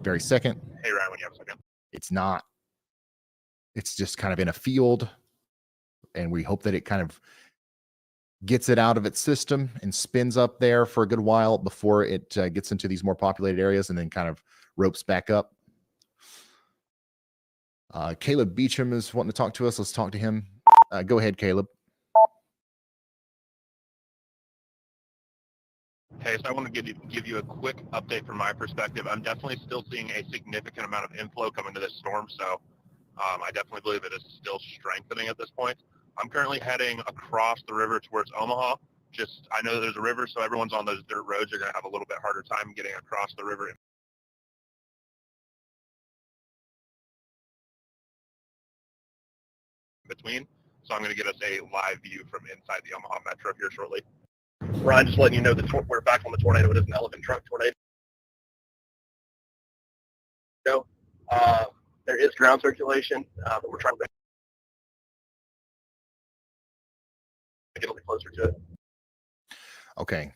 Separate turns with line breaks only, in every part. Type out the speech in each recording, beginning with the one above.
very second.
Hey, Ryan, when you have a second.
It's not. It's just kind of in a field, and we hope that it kind of gets it out of its system and spins up there for a good while before it gets into these more populated areas and then kind of ropes back up. Caleb Beecham is wanting to talk to us. Let's talk to him. Go ahead, Caleb.
Hey, so I want to give you a quick update from my perspective. I'm definitely still seeing a significant amount of inflow coming to this storm, so I definitely believe it is still strengthening at this point. I'm currently heading across the river towards Omaha. I know there's a river, so everyone's on those dirt roads. You're going to have a little bit harder time getting across the river in between. So I'm going to get us a live view from inside the Omaha Metro here shortly. Ryan, just letting you know that we're back on the tornado. It is an elephant trunk tornado. There is ground circulation, but we're trying to get a little closer to it.
Okay.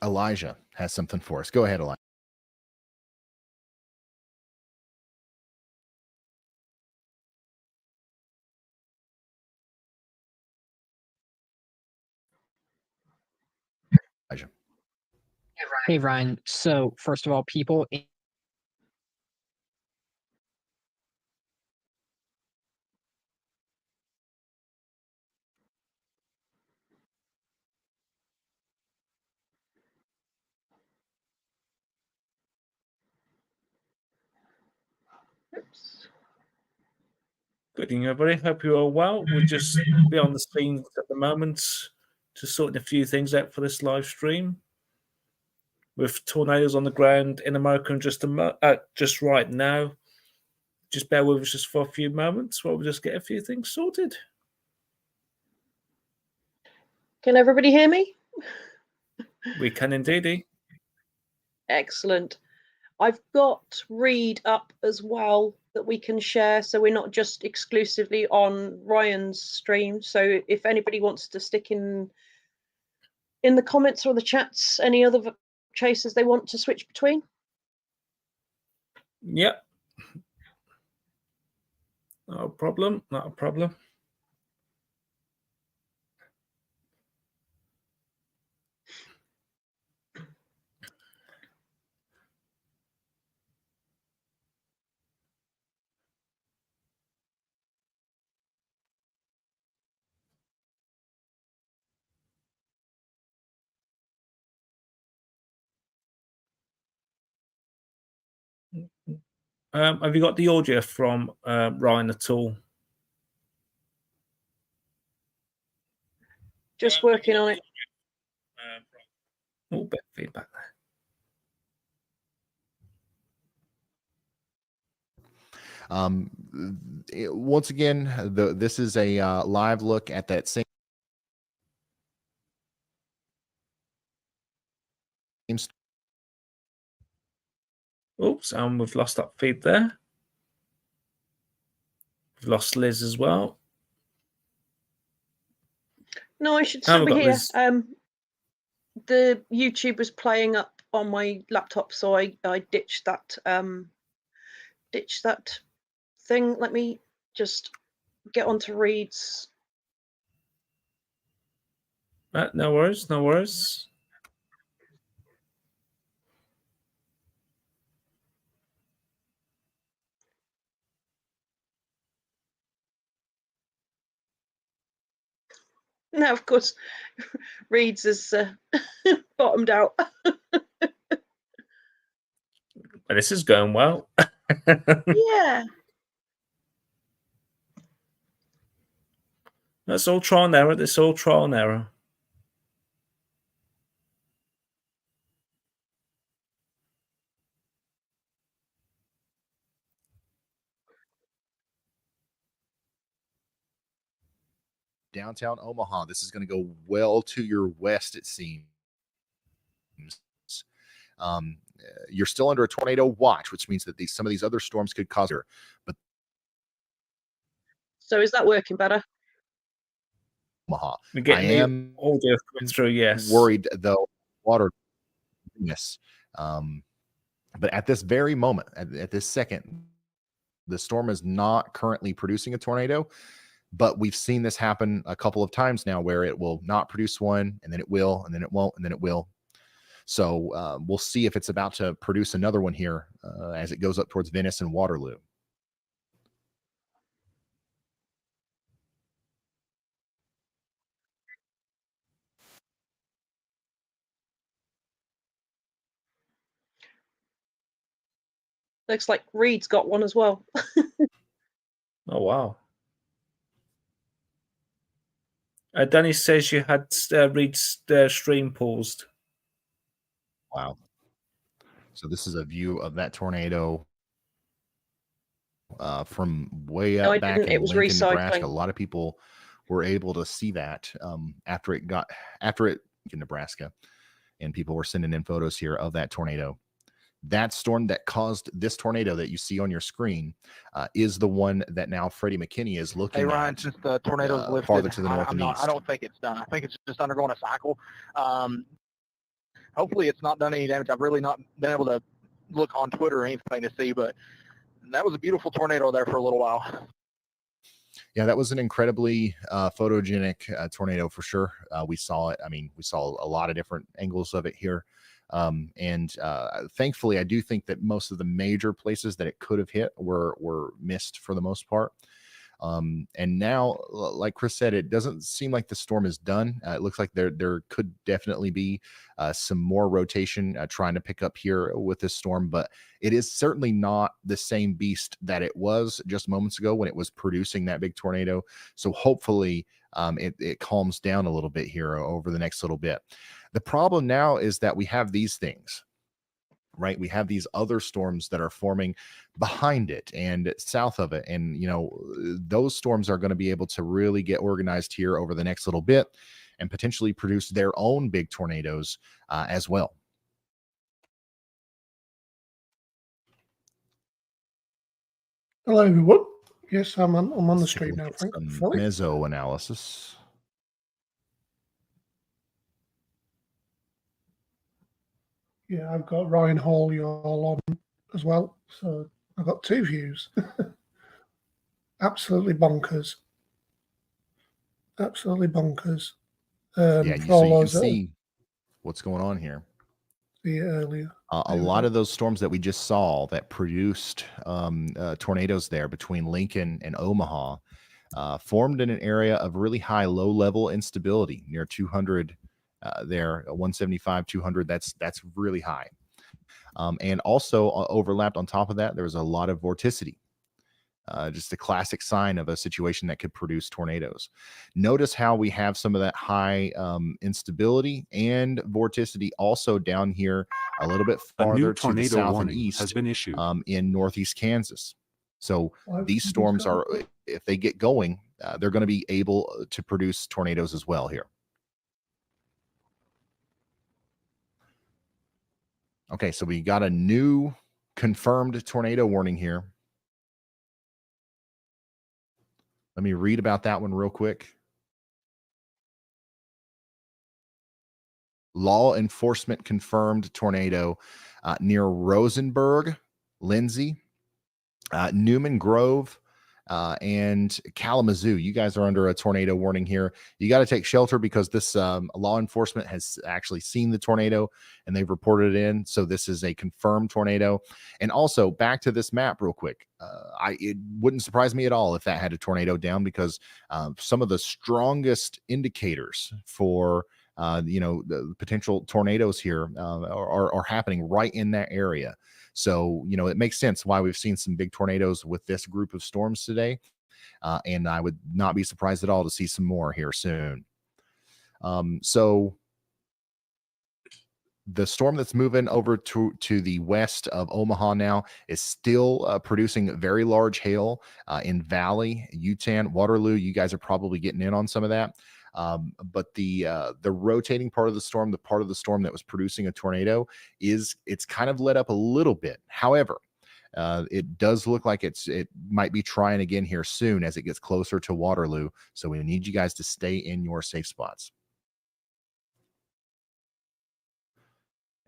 Elijah has something for us. Go ahead, Elijah.
Hey, Ryan. So, first of all, people.
Oops. Good evening, everybody. Hope you're all well. We'll just be on the scene at the moment, just sorting a few things out for this live stream. With tornadoes on the ground in America just right now. Just bear with us just for a few moments while we just get a few things sorted.
Can everybody hear me?
We can indeed.
Excellent. I've got Reed up as well that we can share, so we're not just exclusively on Ryan's stream. So if anybody wants to stick in the comments or the chats any other chasers they want to switch between.
Yep. Not a problem. Have you got the audio from Ryan at all?
Just working on it.
A bit of feedback
there. Once again, this is a live look at that same.
Oops, and we've lost that feed there. We've lost Liz as well.
No, I should still be here. Liz. The YouTube was playing up on my laptop, so I ditched that thing. Let me just get onto Reed's.
No worries.
Now, of course, Reed's is bottomed out.
This is going well.
Yeah.
That's all trial and error. It's all trial and error.
Downtown Omaha. This is going to go well to your west, it seems. You're still under a tornado watch, which means that some of these other storms could cause her. But
so is that working better?
Omaha.
I am audio coming through. Yes.
Worried though. Water Yes. But at this very moment, at this second, the storm is not currently producing a tornado, but we've seen this happen a couple of times now where it will not produce one, and then it will, and then it won't, and then it will. So we'll see if it's about to produce another one here as it goes up towards Venice and Waterloo.
Looks like Reed's got one as well.
Oh, wow. Danny says you had Reed's stream paused.
Wow. So this is a view of that tornado from way up back in Lincoln, Nebraska. A lot of people were able to see that after it in Nebraska, and people were sending in photos here of that tornado. That storm that caused this tornado that you see on your screen is the one that now Freddie McKinney is looking at.
Hey, Ryan, since the tornado's lifted,
farther to the north and east.
I don't think it's done. I think it's just undergoing a cycle. Hopefully it's not done any damage. I've really not been able to look on Twitter or anything to see, but that was a beautiful tornado there for a little while.
Yeah, that was an incredibly photogenic tornado for sure. We saw it. I mean, we saw a lot of different angles of it here. And thankfully, I do think that most of the major places that it could have hit were missed for the most part. And now, like Chris said, it doesn't seem like the storm is done. It looks like there could definitely be some more rotation trying to pick up here with this storm, but it is certainly not the same beast that it was just moments ago when it was producing that big tornado. So hopefully it calms down a little bit here over the next little bit. The problem now is that we have these things, right? We have these other storms that are forming behind it and south of it. And, you know, those storms are going to be able to really get organized here over the next little bit and potentially produce their own big tornadoes as well.
Hello, everyone. Yes, I'm on the stream now, Frank.
Meso analysis.
Yeah, I've got Ryan Hall, y'all on as well. So I've got two views. Absolutely bonkers. Absolutely bonkers.
Yeah, you can see what's going on here.
See earlier.
A lot of those storms that we just saw that produced tornadoes there between Lincoln and Omaha formed in an area of really high low-level instability near 200 there, 175, 200. That's really high. And also overlapped on top of that, there was a lot of vorticity. Just a classic sign of a situation that could produce tornadoes. Notice how we have some of that high instability and vorticity also down here a little bit farther to the south and east
has been issued
in northeast Kansas. So these storms are, if they get going, they're going to be able to produce tornadoes as well here. Okay, so we got a new confirmed tornado warning here. Let me read about that one real quick. Law enforcement confirmed tornado near Rosenberg, Lindsay, Newman Grove, and Kalamazoo. You guys are under a tornado warning here. You got to take shelter because this law enforcement has actually seen the tornado and they've reported it in. So this is a confirmed tornado. And also back to this map real quick. It wouldn't surprise me at all if that had a tornado down because some of the strongest indicators for the potential tornadoes here are happening right in that area. So, it makes sense why we've seen some big tornadoes with this group of storms today. And I would not be surprised at all to see some more here soon. So the storm that's moving over to the west of Omaha now is still producing very large hail in Valley, Yutan, Waterloo. You guys are probably getting in on some of that. But the rotating part of the storm, the part of the storm that was producing a tornado, it's kind of let up a little bit. However, it does look like it might be trying again here soon as it gets closer to Waterloo. So we need you guys to stay in your safe spots.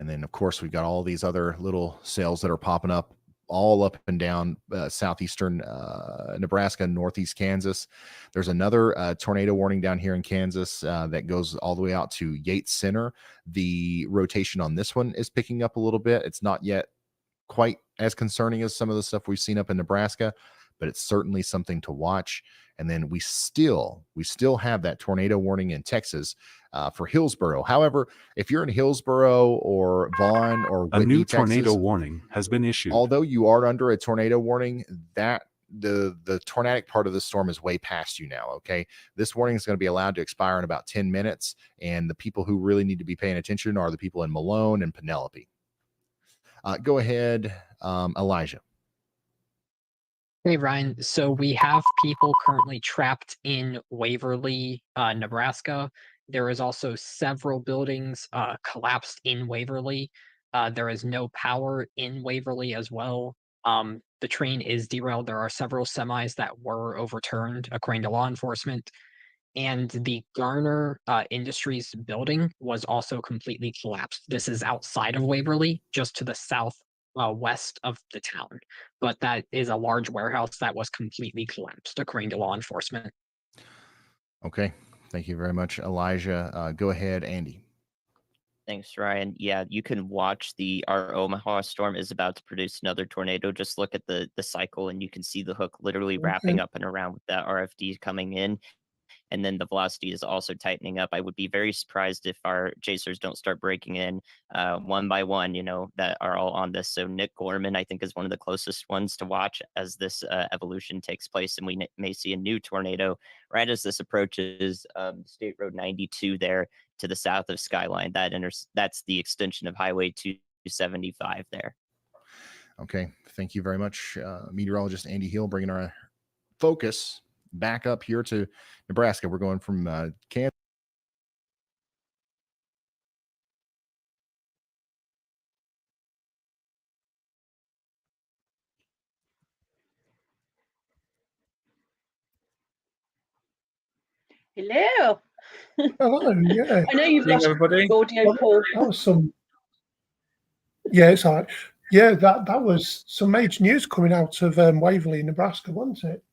And then, of course, we've got all these other little cells that are popping up all up and down southeastern Nebraska, northeast Kansas. There's another tornado warning down here in Kansas that goes all the way out to Yates Center. The rotation on this one is picking up a little bit. It's not yet quite as concerning as some of the stuff we've seen up in Nebraska, but it's certainly something to watch. And then we still have that tornado warning in Texas for Hillsboro. However, if you're in Hillsboro or Vaughn or Whitney,
a new
Texas,
tornado warning has been issued.
although you are under a tornado warning, that the tornadic part of the storm is way past you now. Okay, this warning is going to be allowed to expire in about 10 minutes, and the people who really need to be paying attention are the people in Malone and Penelope. Go ahead, Elijah.
Hey, Ryan. So we have people currently trapped in Waverly, Nebraska. There is also several buildings collapsed in Waverly. There is no power in Waverly as well. The train is derailed. There are several semis that were overturned, according to law enforcement. And the Garner Industries building was also completely collapsed. This is outside of Waverly, just to the south west of the town. But that is a large warehouse that was completely collapsed, according to law enforcement.
Okay, thank you very much, Elijah. Go ahead, Andy.
Thanks, Ryan. Yeah, you can watch our Omaha storm is about to produce another tornado. Just look at the cycle and you can see the hook literally wrapping up and around with that RFD coming in. And then the velocity is also tightening up. I would be very surprised if our chasers don't start breaking in one by one, that are all on this. So Nick Gorman, I think, is one of the closest ones to watch as this evolution takes place. And we may see a new tornado right as this approaches State Road 92 there to the south of Skyline. That's the extension of Highway 275 there.
Okay, thank you very much, meteorologist Andy Hill, bringing our focus back up here to Nebraska. We're going from Kansas.
Hello.
Hello, yeah.
I know you've lost
everybody.
audio, Paul.
That was some. Yeah, it's all right. Yeah, that was some major news coming out of Waverly, Nebraska, wasn't it?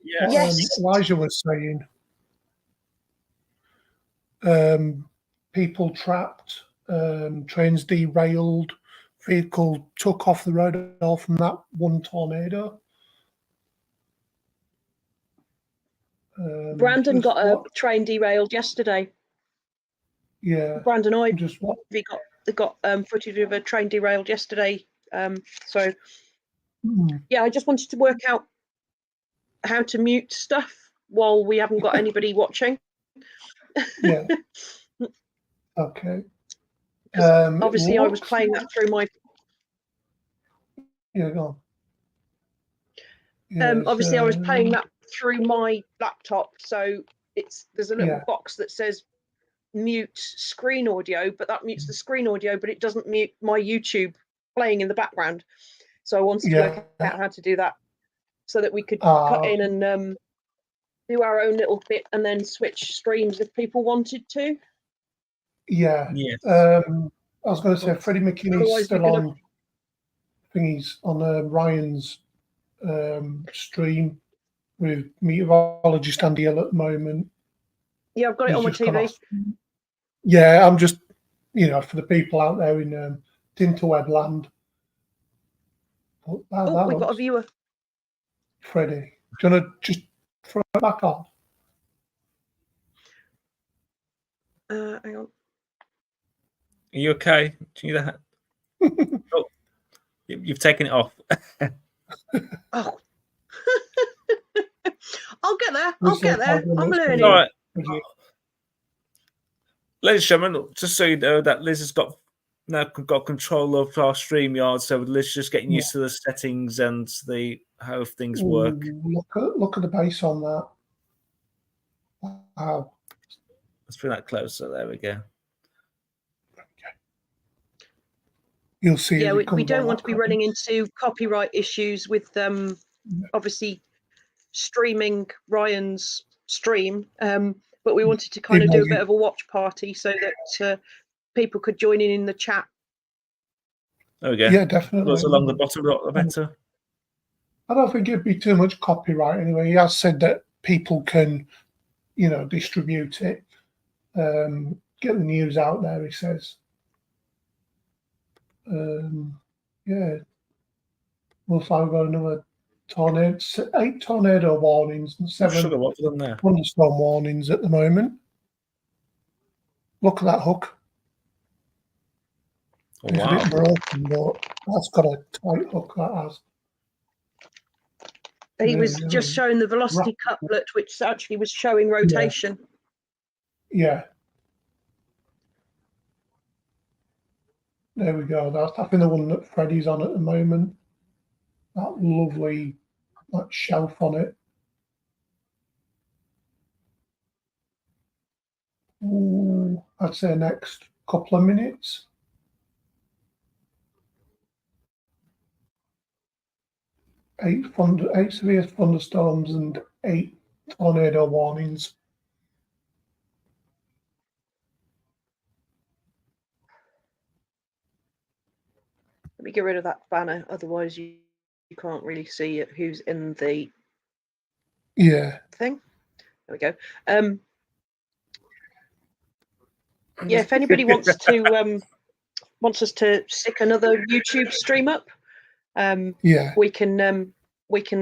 Yes.
Elijah was saying people trapped, trains derailed, vehicle took off the road all from that one tornado.
Brandon got a train derailed yesterday.
Yeah.
Brandon, I
Just what?
they got footage of a train derailed yesterday. So yeah, I just wanted to work out how to mute stuff while we haven't got anybody watching.
Yeah. Okay.
Obviously, I was playing that through my.
Yeah, go on. Yeah,
obviously, I was playing that through my laptop, so there's a little box that says mute screen audio, but that mutes the screen audio, but it doesn't mute my YouTube playing in the background. So I wanted to work out how to do that so that we could cut in and do our own little bit and then switch streams if people wanted to.
Yeah.
Yes.
I was going to say Freddie McKinney's still on thingies on Ryan's stream with meteorologist Andy Hill at the moment.
Yeah, I've got it on my TV.
Yeah, I'm just, for the people out there in Tinterweb land.
We've got a viewer.
Freddie, do you want to just throw it back on?
Hang on.
Are you okay? Do you need that? Oh, you've taken it off.
Oh. I'll get there. I'm learning.
All right. Ladies and gentlemen, just so you know that Liz has got control of our StreamYard, so Liz just getting used to the settings and how things work.
Look at the base on that. Wow.
Let's bring that closer. There we go.
You'll see.
Yeah, we don't want to be running into copyright issues with obviously streaming Ryan's stream. but we wanted to kind of do a
Email
bit
you.
of a watch party so that people could join in the chat.
There we go.
Yeah, definitely.
Goes along the bottom, the better.
I don't think it'd be too much copyright anyway. He has said that people can, distribute it, get the news out there, he says. Yeah. Looks like we've got another tornado, 8 tornado warnings and 7
Sugar, what for them there?
thunderstorm warnings at the moment. Look at that hook.
Oh,
It's a
wow.
bit broken, but that's got a tight hook, that has.
He
There
was
you go.
just showing the velocity couplet, which actually was showing rotation.
Yeah. There we go. That's, I think, the one that Freddie's on at the moment. That lovely shelf on it. Ooh, I'd say next couple of minutes. Eight severe thunderstorms and 8 tornado warnings.
Let me get rid of that banner, otherwise you can't really see who's in the thing. There we go. Yeah, if anybody wants us to stick another YouTube stream up, we can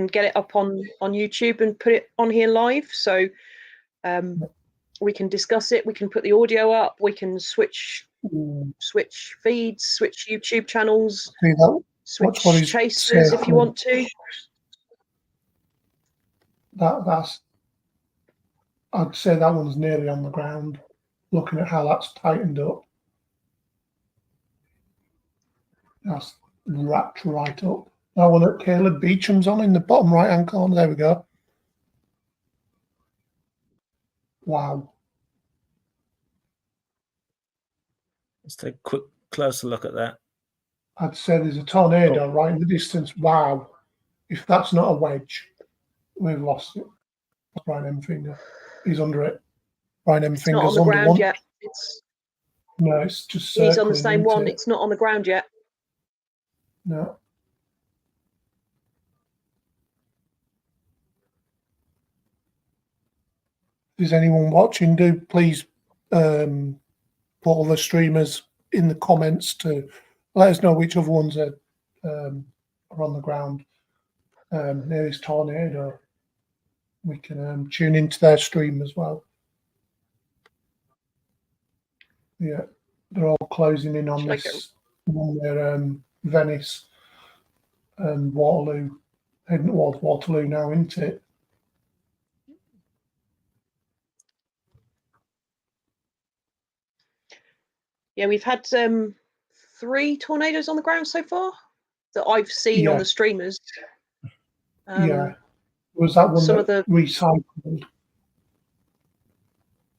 get it up on YouTube and put it on here live. So we can discuss it. We can put the audio up. We can switch feeds, switch YouTube channels, switch chasers if you want to.
That's. I'd say that one's nearly on the ground. Looking at how that's tightened up, that's wrapped right up. That one that Caleb Beecham's on in the bottom right-hand corner. There we go. Wow.
Let's take a quick closer look at that.
I'd say there's a tornado right in the distance. Wow. If that's not a wedge, we've lost it. Ryan M. Finger. He's under it. Ryan M.
It's
Finger's
not on the
under
ground
one.
yet.
No, it's just
he's on the
circling,
same
isn't
one.
it?
It's not on the ground yet.
No. If there's anyone watching, do please put all the streamers in the comments to let us know which other ones are on the ground near this tornado. We can tune into their stream as well. Yeah, they're all closing in on this one there, Venice and Waterloo, heading towards Waterloo now, isn't it?
Yeah, we've had 3 tornadoes on the ground so far that I've seen on the streamers.
Yeah. Was that one
some
that
of the
recycled?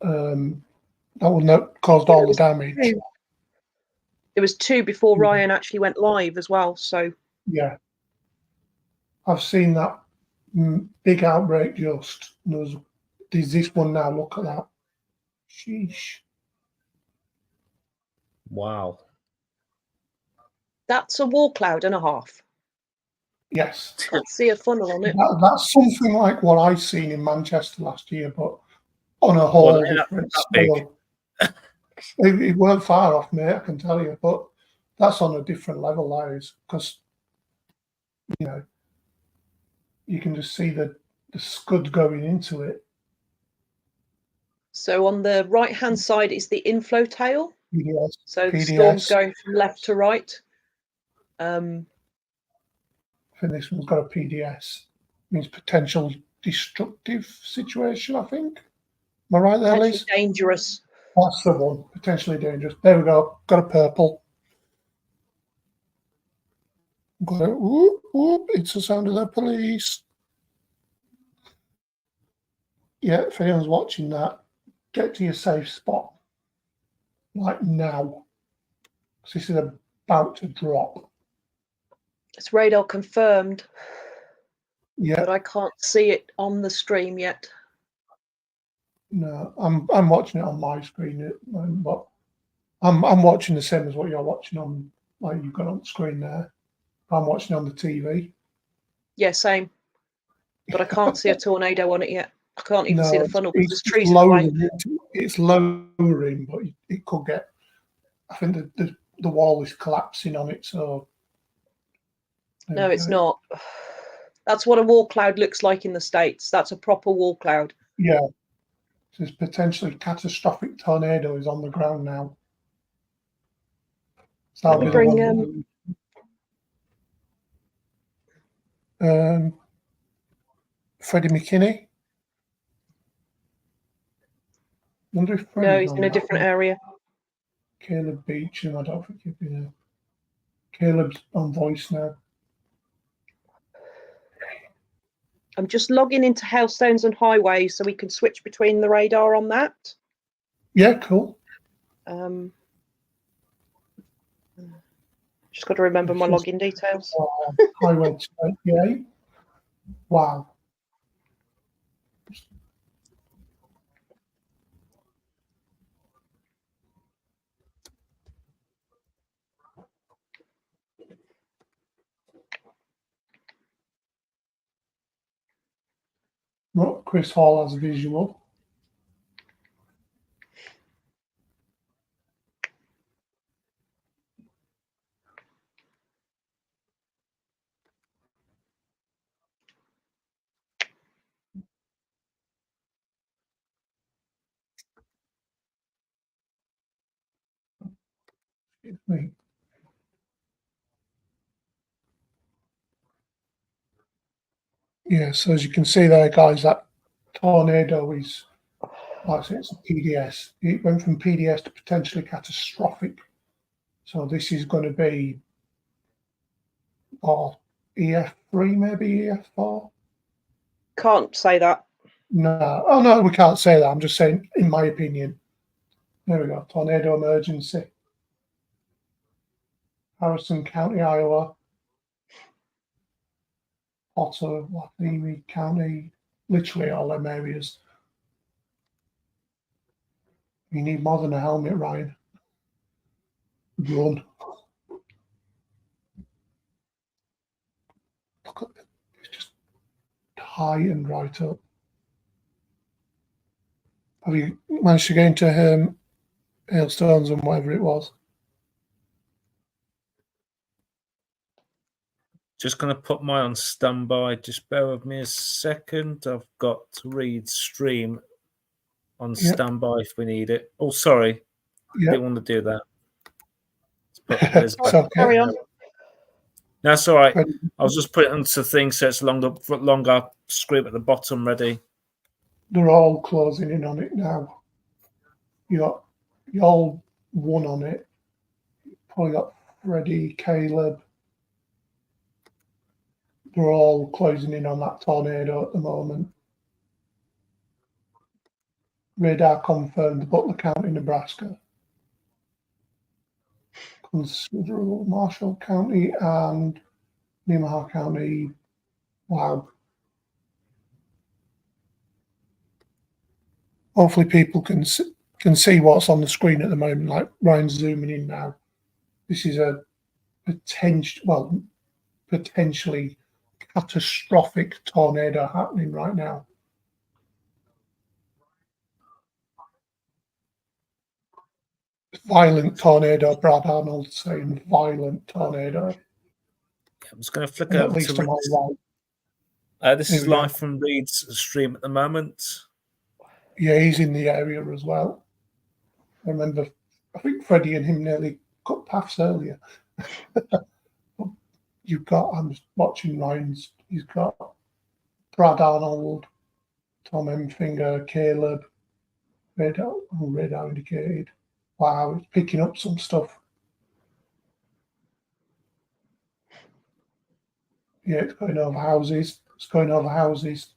That one that caused all the damage.
There was 2 before Ryan actually went live as well. So
yeah, I've seen that big outbreak just. There's this one now. Look at that. Sheesh.
Wow.
That's a war cloud and a half.
Yes.
I can't see a funnel on it.
That's something like what I seen in Manchester last year, but on a whole different scale. It weren't far off, mate, I can tell you, but that's on a different level, that is, because, you can just see the scud going into it.
So on the right-hand side is the inflow tail.
PDS.
So the storm's going from left to right.
I think this one's got a PDS. Means potential destructive situation, I think. Am I right there, Liz?
Dangerous.
That's the one. Potentially dangerous. There we go. Got a purple. Got it. Whoop, whoop. It's the sound of the police. Yeah, if anyone's watching that, get to your safe spot. Like now. Because this is about to drop.
It's radar confirmed.
Yeah.
But I can't see it on the stream yet.
No, I'm watching it on my screen, but I'm watching the same as what you're watching on, like you've got on the screen there. I'm watching on the TV.
Yeah, same. But I can't see a tornado on it yet. I can't even see
No,
the funnel because
it's
there's trees in the way.
lowering. It's lowering, but it could get. I think the wall is collapsing on it. So
No, it's not. That's what a wall cloud looks like in the States. That's a proper wall cloud.
Yeah, this potentially catastrophic tornado is on the ground now. So
Let me bring
Freddie McKinney. Wonder if Freddie's
no, he's
on
in a
that
different
one.
area.
Caleb Beecham, I don't think he'd be there. Caleb's on voice now.
I'm just logging into Hailstones and Highways so we can switch between the radar on that.
Yeah, cool.
Just got to remember my login details.
Highway 28. Wow. Look, Chris Hall has a visual. Excuse me. Yeah, so as you can see there, guys, that tornado is, like I say, it's a PDS. It went from PDS to potentially catastrophic. So this is going to be EF3, maybe EF4.
Can't say that.
No, oh no, we can't say that. I'm just saying, in my opinion. There we go. Tornado emergency. Harrison County, Iowa. Otter, Lafayette County, literally all them areas. You need more than a helmet, Ryan. Run. Look at it. It's just heightened right up. Have you managed to get into hailstones and whatever it was?
Just going to put mine on standby. Just bear with me a second. I've got to read stream on standby if we need it. Oh, sorry. Didn't want to do that.
It's okay.
Carry on.
That's all right. I was just putting it into things so it's longer screen at the bottom ready.
They're all closing in on it now. You all one on it. Probably got Freddie, Caleb. They're all closing in on that tornado at the moment. Radar confirmed Butler County, Nebraska. Considerable Marshall County and Nemaha County. Wow. Hopefully people can see what's on the screen at the moment, like Ryan's zooming in now. This is a potentially catastrophic tornado happening right now. Violent tornado, Brad Arnold saying violent tornado.
I'm just going to flick
And
over
at least
to
on my right.
this is live from Reed's stream at the moment.
Yeah, he's in the area as well. I remember, I think Freddie and him nearly cut paths earlier. I'm watching Ryan's, he's got Brad Arnold, Tom Emfinger, Caleb, radar indicated. Wow, it's picking up some stuff. Yeah, it's going over houses. It's going over houses.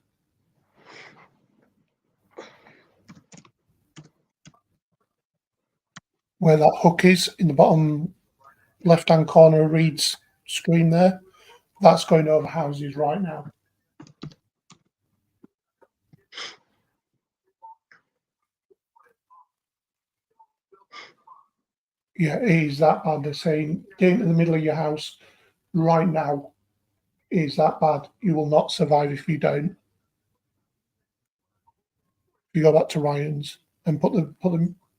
Where that hook is in the bottom left-hand corner of Reed's screen there, that's going over houses right now. Yeah, it is that bad. They're saying getting to the middle of your house right now is that bad. You will not survive if you don't. If you go back to Ryan's and put the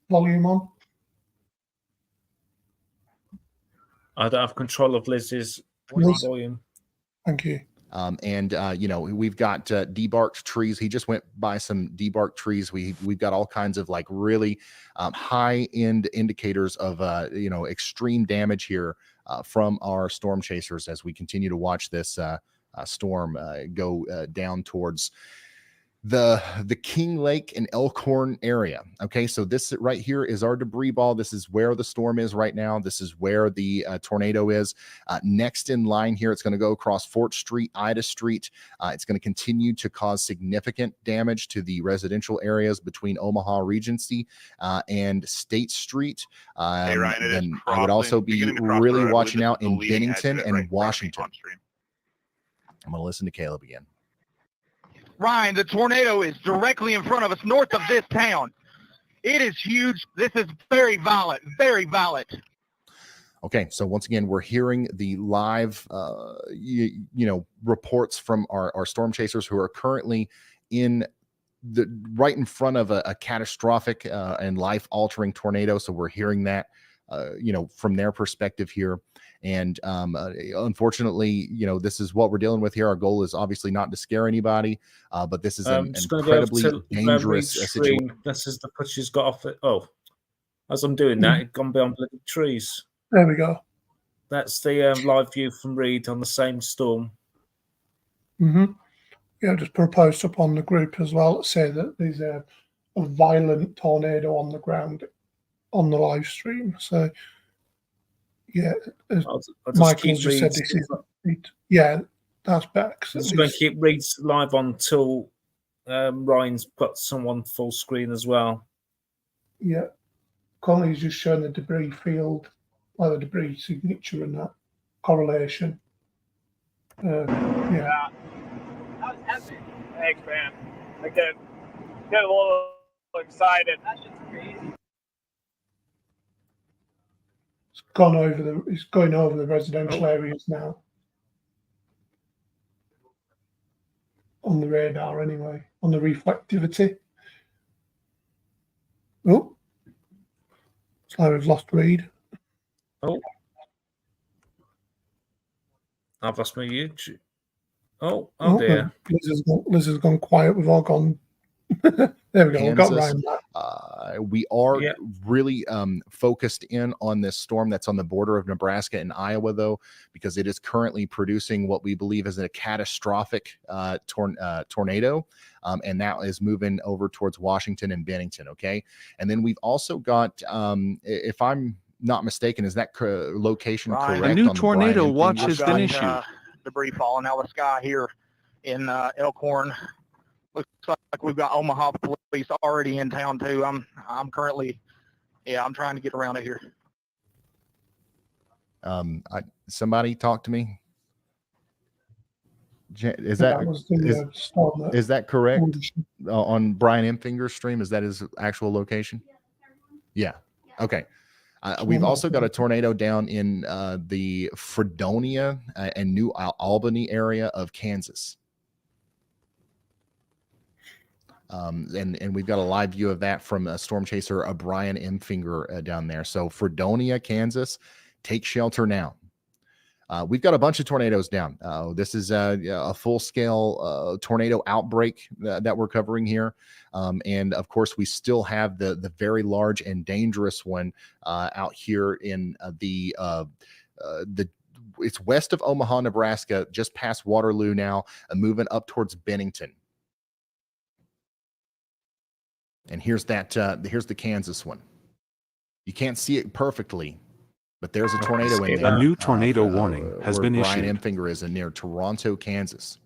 volume on.
I don't have control of Liz's
Liz?
volume.
Thank you.
You know, we've got debarked trees. He just went by some debarked trees. We've got all kinds of like really high end indicators of you know, extreme damage here from our storm chasers as we continue to watch this storm go down towards the King Lake and Elkhorn area. Okay, so this right here is our debris ball. This is where the storm is right now. This is where the tornado is. Next in line here, it's going to go across Fort Street, Ida Street. It's going to continue to cause significant damage to the residential areas between Omaha Regency and State Street.
Hey, Ryan, it is
Then I would also be
beginning to cross the
really
road. I
watching
believe
out
this is the
in
leading edge of
Bennington
it
and
right in front of me
Washington.
on stream.
I'm going to listen to Caleb again.
Ryan, the tornado is directly in front of us, north of this town. It is huge. This is very violent, very violent.
Okay, so once again, we're hearing the live, you know, reports from our storm chasers who are currently in the right in front of a catastrophic and life-altering tornado. So we're hearing that, you know, from their perspective here. And unfortunately, you know, this is what we're dealing with here. Our goal is obviously not to scare anybody, but this is an incredibly dangerous situation.
This is the push he's got off it. Oh, as I'm doing that, it's gone beyond bloody trees.
There we go.
That's the live view from Reed on the same storm.
Yeah, just put a post up on the group as well to say that there's a violent tornado on the ground on the live stream. So, yeah, as Michael just said, this is yeah, that's back.
I'm just going to keep Reed's live on until Ryan's put someone full screen as well.
Yeah, Conley's just showing the debris field, like the debris signature and that correlation. Yeah.
That was epic. Thanks, man. I get a little excited. That's just crazy.
It's going over the residential areas now. On the radar anyway, on the reflectivity. Oh, so we've lost Reed.
Oh, I've lost my YouTube. Oh dear.
Liz has gone quiet. We've all gone. There we go. We've got Ryan back.
We are really focused in on this storm that's on the border of Nebraska and Iowa, though, because it is currently producing what we believe is a catastrophic tornado, and that is moving over towards Washington and Bennington. Okay, and then we've also got, if I'm not mistaken, is that location correct?
A new tornado watch has been issued.
Debris falling out of the sky here in Elkhorn. Looks like we've got Omaha police already in town too. I'm currently, I'm trying to get around it here.
Somebody talk to me. Is that correct on Brian Empfinger's stream? Is that his actual location? Yeah. Okay. We've also got a tornado down in the Fredonia and New Albany area of Kansas. And we've got a live view of that from a storm chaser, Brian Empfinger down there. So Fredonia, Kansas, take shelter now. We've got a bunch of tornadoes down. This is a full-scale tornado outbreak that we're covering here. And of course, we still have the very large and dangerous one out here in it's west of Omaha, Nebraska, just past Waterloo now, moving up towards Bennington. And here's the Kansas one. You can't see it perfectly, but there's a tornado in there.
A new tornado warning has been issued.
Brian Empfinger is near Toronto, Kansas.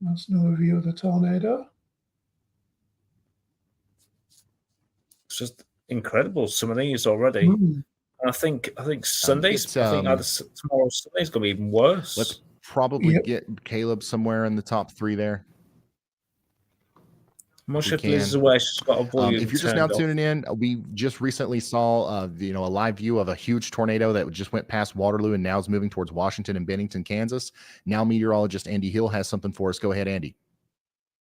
That's no view of the tornado.
It's just incredible. Some of these already. I think Sundays. I think tomorrow Sunday's going to be even worse.
Let's probably get Caleb somewhere in the top 3 there. we
Moshe,
can.
please aware she's got a volume
If you're just now
turned off.
tuning in, we just recently saw, a live view of a huge tornado that just went past Waterloo and now is moving towards Washington and Bennington, Kansas. Now, meteorologist Andy Hill has something for us. Go ahead, Andy.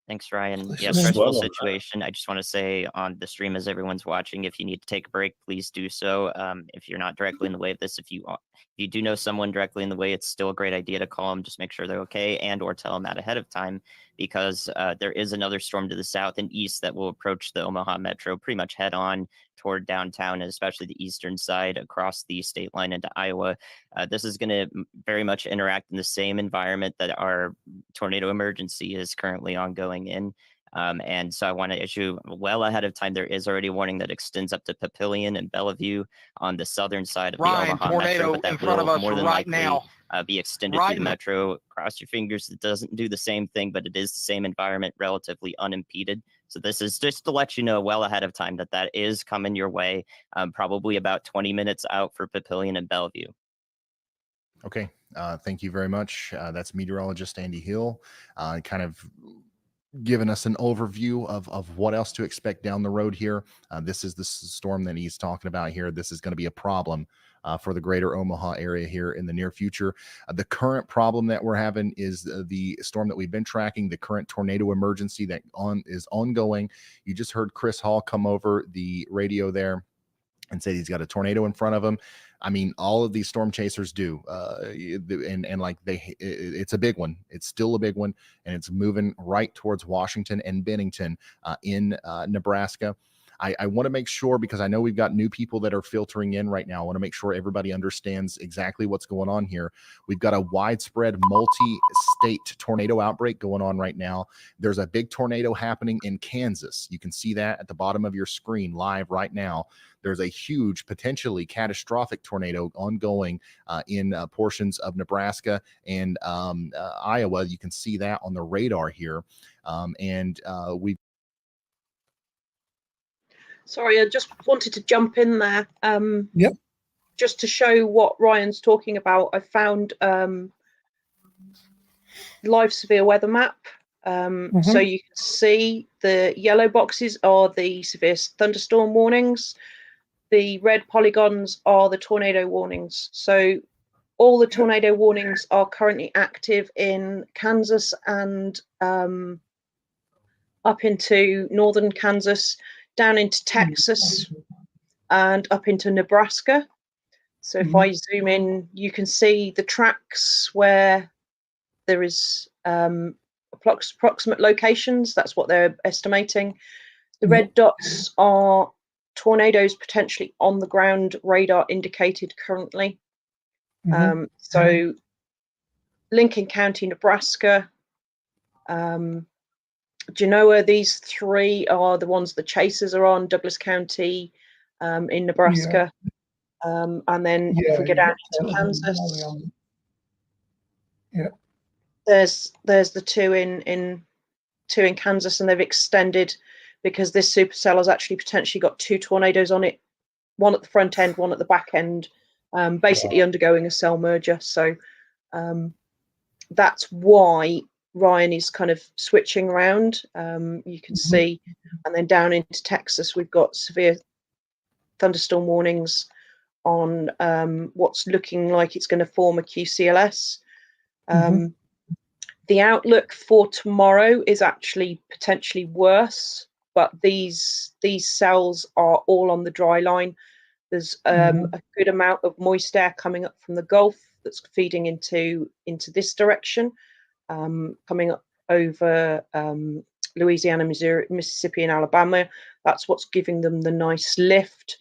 Thanks, Ryan.
This
Yeah,
is
stressful
well on that.
situation. I just want to say on the stream, as everyone's watching, if you need to take a break, please do so. If you're not directly in the way of this, if you do know someone directly in the way, it's still a great idea to call them. Just make sure they're okay, and or tell them that ahead of time, because there is another storm to the south and east that will approach the Omaha metro pretty much head on toward downtown, and especially the eastern side across the state line into Iowa. This is going to very much interact in the same environment that our tornado emergency is currently ongoing in. And so I want to issue well ahead of time. There is already a warning that extends up to Papillion and Bellevue on the southern side of the
Ryan,
Omaha
tornado
metro, but that
in front of
will
us
more than
right
likely
now.
be extended
Right
through the
now.
metro. Cross your fingers it doesn't do the same thing, but it is the same environment, relatively unimpeded. So this is just to let you know well ahead of time that is coming your way, probably about 20 minutes out for Papillion and Bellevue.
Okay. Thank you very much. That's meteorologist Andy Hill, kind of giving us an overview of what else to expect down the road here. This is the storm that he's talking about here. This is going to be a problem for the greater Omaha area here in the near future. The current problem that we're having is the storm that we've been tracking, the current tornado emergency that is ongoing. You just heard Chris Hall come over the radio there and said he's got a tornado in front of him. I mean, all of these storm chasers do, and like it's a big one. It's still a big one, and it's moving right towards Washington and Bennington in Nebraska. I want to make sure, because I know we've got new people that are filtering in right now. I want to make sure everybody understands exactly what's going on here. We've got a widespread multi-state tornado outbreak going on right now. There's a big tornado happening in Kansas. You can see that at the bottom of your screen live right now. There's a huge, potentially catastrophic tornado ongoing in portions of Nebraska and Iowa. You can see that on the radar here. We've
Sorry, I just wanted to jump in there.
Yep.
Just to show what Ryan's talking about, I found live severe weather map. So you can see the yellow boxes are the severe thunderstorm warnings. The red polygons are the tornado warnings. So all the tornado warnings are currently active in Kansas and up into northern Kansas, down into Texas and up into Nebraska. So if I zoom in, you can see the tracks where there is approximate locations. That's what they're estimating. The red dots are tornadoes potentially on the ground, radar indicated currently. So Lincoln County, Nebraska, Genoa, these three are the ones the chasers are on. Douglas County in Nebraska, and then if we go down to Kansas, there's the two in Kansas, and they've extended because this supercell has actually potentially got two tornadoes on it, one at the front end, one at the back end, basically undergoing a cell merger. So that's why Ryan is kind of switching around. You can see, and then down into Texas, we've got severe thunderstorm warnings on what's looking like it's going to form a QCLS. The outlook for tomorrow is actually potentially worse, but these cells are all on the dry line. There's a good amount of moist air coming up from the Gulf that's feeding into this direction. Coming up over Louisiana, Missouri, Mississippi, and Alabama. That's what's giving them the nice lift.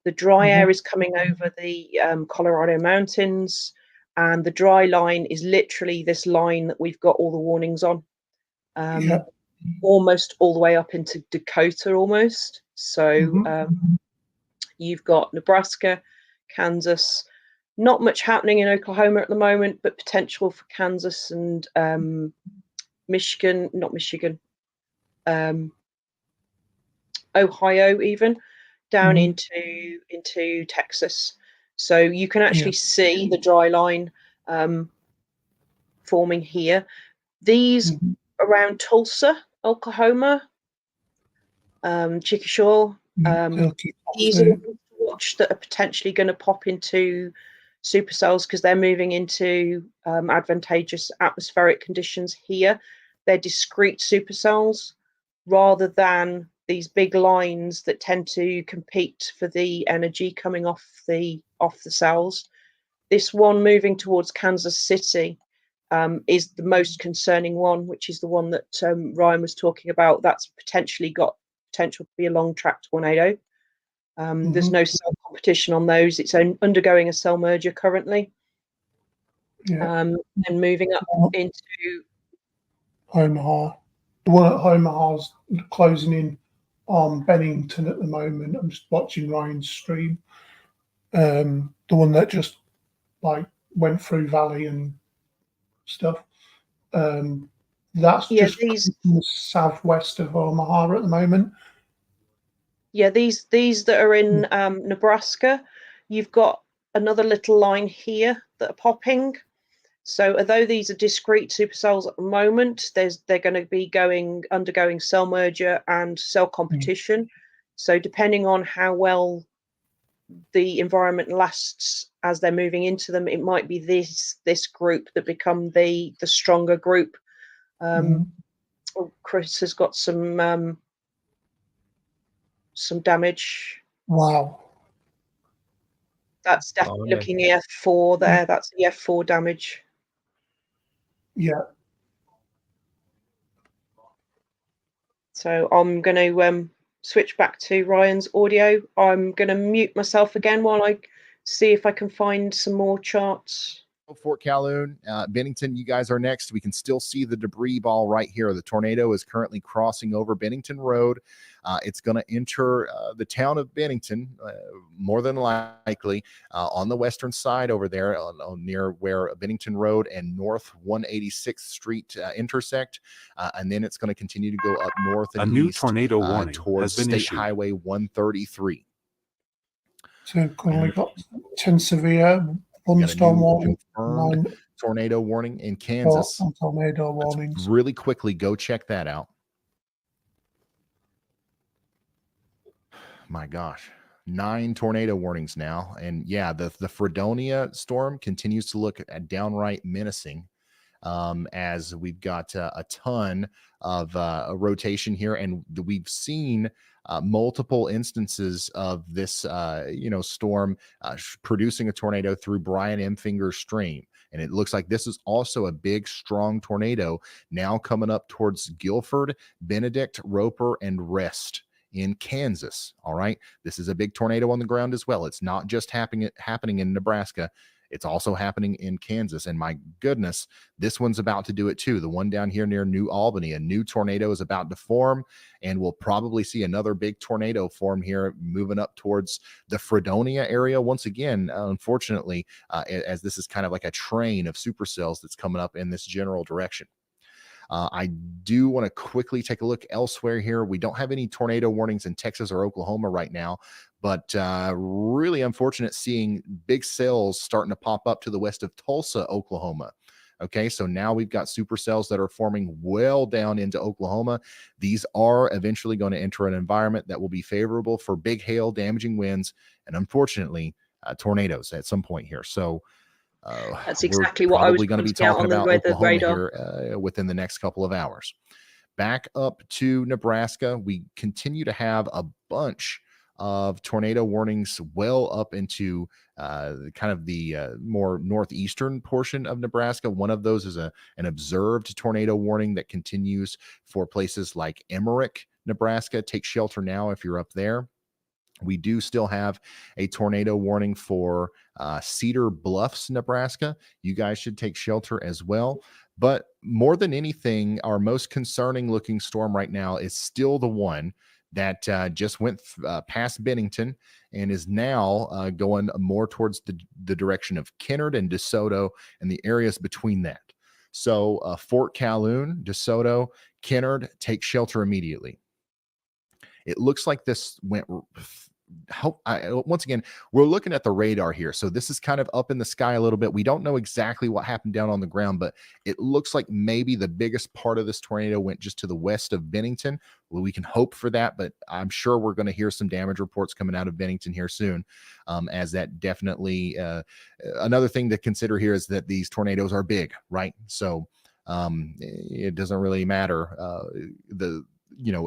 The dry air is coming over the Colorado mountains, and the dry line is literally this line that we've got all the warnings on, almost all the way up into Dakota almost. So you've got Nebraska, Kansas. Not much happening in Oklahoma at the moment, but potential for Kansas and Ohio, even down into Texas. So you can actually see the dry line forming here. These around Tulsa, Oklahoma, Chickashaw.
They'll keep off
These are
too.
ones to watch that are potentially going to pop into supercells because they're moving into advantageous atmospheric conditions here. They're discrete supercells rather than these big lines that tend to compete for the energy coming off the cells. This one moving towards Kansas City is the most concerning one, which is the one that Ryan was talking about. That's potentially got potential to be a long track tornado. There's no cell competition on those. It's undergoing a cell merger currently.
Yeah.
And moving up into
Omaha. The one at Omaha's closing in on Bennington at the moment. I'm just watching Ryan's stream. The one that just like went through Valley and stuff. That's just in the southwest of Omaha at the moment.
Yeah, these that are in Nebraska, you've got another little line here that are popping. So although these are discrete supercells at the moment, they're going to be undergoing cell merger and cell competition. So depending on how well the environment lasts as they're moving into them, it might be this group that become the stronger group. Chris has got some damage.
Wow.
That's definitely looking F4 there. That's the F4 damage.
Yeah.
So I'm going to switch back to Ryan's audio. I'm going to mute myself again while I see if I can find some more charts.
Fort Calhoun, Bennington, you guys are next. We can still see the debris ball right here. The tornado is currently crossing over Bennington Road. It's going to enter the town of Bennington, more than likely, on the western side over there, near where Bennington Road and North 186th Street intersect. And then it's going to continue to go up north and
a new
east,
tornado warning
towards
has been
State
issued.
Highway 133.
So currently got 10 severe, thunderstorm warning, 9
tornado warning in Kansas.
Tornado warnings.
Let's really quickly go check that out. My gosh, 9 tornado warnings now. And yeah, the Fredonia storm continues to look downright menacing, as we've got a ton of a rotation here. And we've seen multiple instances of this, storm producing a tornado through Brian M. Finger's stream. And it looks like this is also a big, strong tornado now coming up towards Guilford, Benedict, Roper, and Rest in Kansas. All right. This is a big tornado on the ground as well. It's not just happening in Nebraska. It's also happening in Kansas. And my goodness, this one's about to do it too. The one down here near New Albany, a new tornado is about to form, and we'll probably see another big tornado form here moving up towards the Fredonia area once again, unfortunately, as this is kind of like a train of supercells that's coming up in this general direction. I do want to quickly take a look elsewhere here. We don't have any tornado warnings in Texas or Oklahoma right now, but really unfortunate seeing big cells starting to pop up to the west of Tulsa, Oklahoma. Okay, so now we've got supercells that are forming well down into Oklahoma. These are eventually going to enter an environment that will be favorable for big hail, damaging winds, and unfortunately, tornadoes at some point here. So
that's exactly what I was
going to be talking about Oklahoma here within the next couple of hours. Back up to Nebraska, we continue to have a bunch of tornado warnings well up into kind of the more northeastern portion of Nebraska. One of those is an observed tornado warning that continues for places like Emmerich, Nebraska. Take shelter now if you're up there. We do still have a tornado warning for Cedar Bluffs, Nebraska. You guys should take shelter as well. But more than anything, our most concerning looking storm right now is still the one that just went past Bennington and is now going more towards the direction of Kennard and DeSoto and the areas between that. So Fort Calhoun, DeSoto, Kennard, take shelter immediately. It looks like this went once again, we're looking at the radar here. So this is kind of up in the sky a little bit. We don't know exactly what happened down on the ground, but it looks like maybe the biggest part of this tornado went just to the west of Bennington. Well, we can hope for that, but I'm sure we're going to hear some damage reports coming out of Bennington here soon, as that definitely another thing to consider here is that these tornadoes are big, right? So it doesn't really matter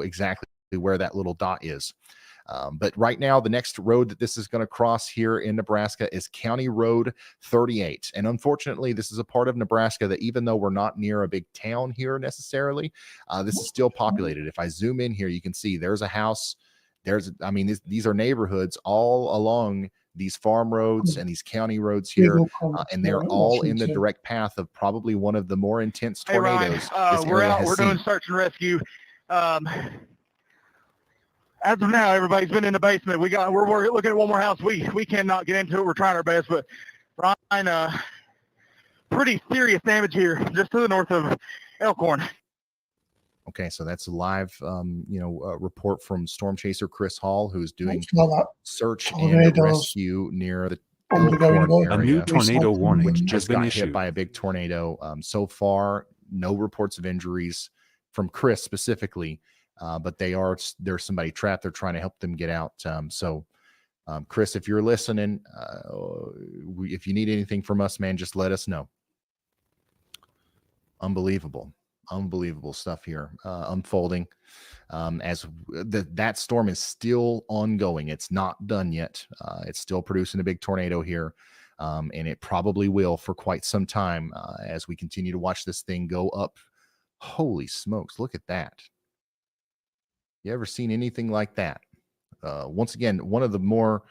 exactly where that little dot is. But right now, the next road that this is going to cross here in Nebraska is County Road 38. And unfortunately, this is a part of Nebraska that even though we're not near a big town here necessarily, this is still populated. If I zoom in here, you can see there's a house. These are neighborhoods all along these farm roads and these county roads here, and they're all in the direct path of probably one of the more intense tornadoes.
Hey, Ryan, we're out. We're doing search and rescue. As of now, everybody's been in the basement. We're looking at one more house. We cannot get into it. We're trying our best, but Ryan, pretty serious damage here, just to the north of Elkhorn.
Okay, so that's a live, report from Storm Chaser Chris Hall, who's doing search and rescue near the Elkhorn area.
A new tornado warning
just got hit by a big tornado. So far, no reports of injuries from Chris specifically. But there's somebody trapped. They're trying to help them get out. Chris, if you're listening, if you need anything from us, man, just let us know. Unbelievable stuff here unfolding. As that storm is still ongoing. It's not done yet. It's still producing a big tornado here. And it probably will for quite some time as we continue to watch this thing go up. Holy smokes, look at that. You ever seen anything like that? Once again, one of the more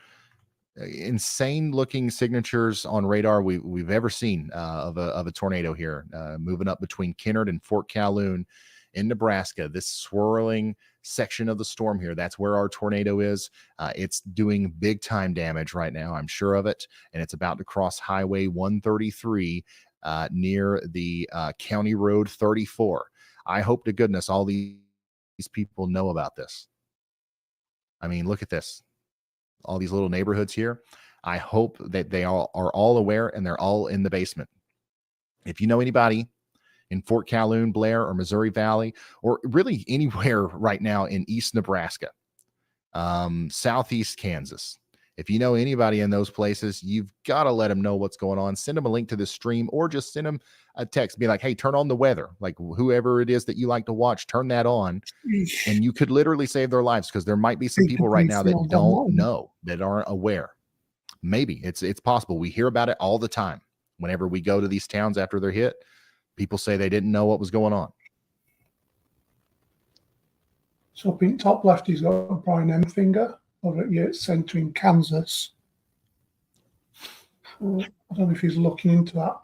insane looking signatures on radar we've ever seen of a tornado here, moving up between Kennard and Fort Calhoun in Nebraska. This swirling section of the storm here, that's where our tornado is. It's doing big time damage right now, I'm sure of it, and it's about to cross Highway 133 near the County Road 34. I hope to goodness all these people know about this. I mean, look at this. All these little neighborhoods here. I hope that they all are all aware and they're all in the basement. If you know anybody in Fort Calhoun, Blair, or Missouri Valley, or really anywhere right now in East Nebraska, Southeast Kansas, if you know anybody in those places, you've got to let them know what's going on. Send them a link to this stream or just send them a text. Be like, hey, turn on the weather. Like whoever it is that you like to watch, turn that on. And you could literally save their lives because there might be some people right now that don't know, that aren't aware. Maybe it's possible. We hear about it all the time. Whenever we go to these towns after they're hit, people say they didn't know what was going on.
So up in top left, he's got a Brian M. finger. Over at your center in Kansas. I don't know if he's looking into that.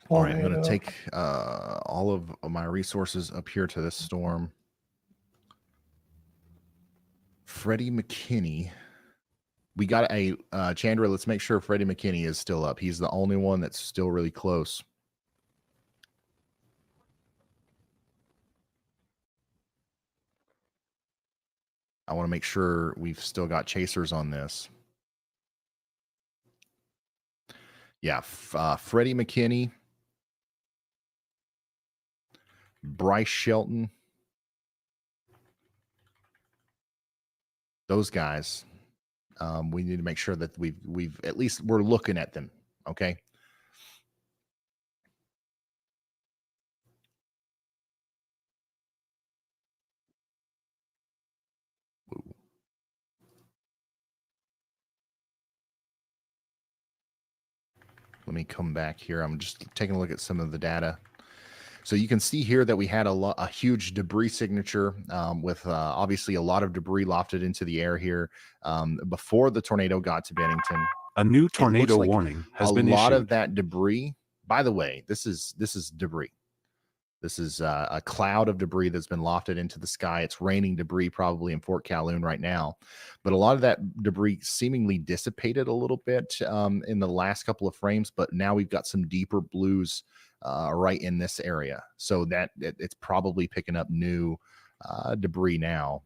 All right, I'm going to take all of my resources up here to this storm. Freddie McKinney. We got a Chandra. Let's make sure Freddie McKinney is still up. He's the only one that's still really close. I want to make sure we've still got chasers on this. Yeah, Freddie McKinney, Bryce Shelton, those guys. We need to make sure that we've at least we're looking at them. Okay. Let me come back here. I'm just taking a look at some of the data. So you can see here that we had a huge debris signature with obviously a lot of debris lofted into the air here before the tornado got to Bennington.
A new tornado warning has been issued.
A lot of that debris, by the way, this is debris. This is a cloud of debris that's been lofted into the sky. It's raining debris probably in Fort Calhoun right now. But a lot of that debris seemingly dissipated a little bit in the last couple of frames. But now we've got some deeper blues right in this area. So that it's probably picking up new debris now.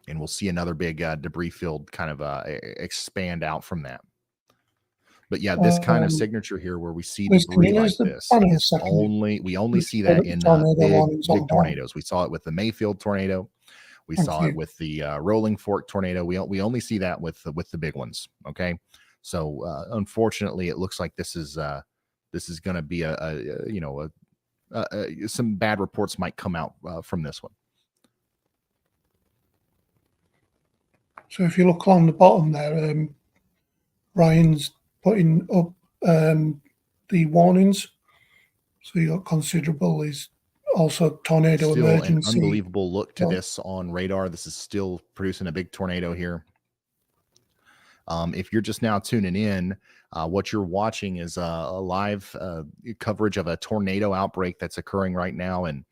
And we'll see another big debris field kind of expand out from that. But yeah, this kind of signature here where we see debris like this is we only see that in big tornadoes. We saw it with the Mayfield tornado. We saw it with the Rolling Fork tornado. We only see that with the big ones. Okay, so unfortunately, it looks like this is going to be some bad reports might come out from this one.
So if you look along the bottom there, Ryan's putting up the warnings. So you got considerable is also tornado
still
emergency.
An unbelievable look to this on radar. This is still producing a big tornado here. If you're just now tuning in, what you're watching is a live coverage of a tornado outbreak that's occurring right now in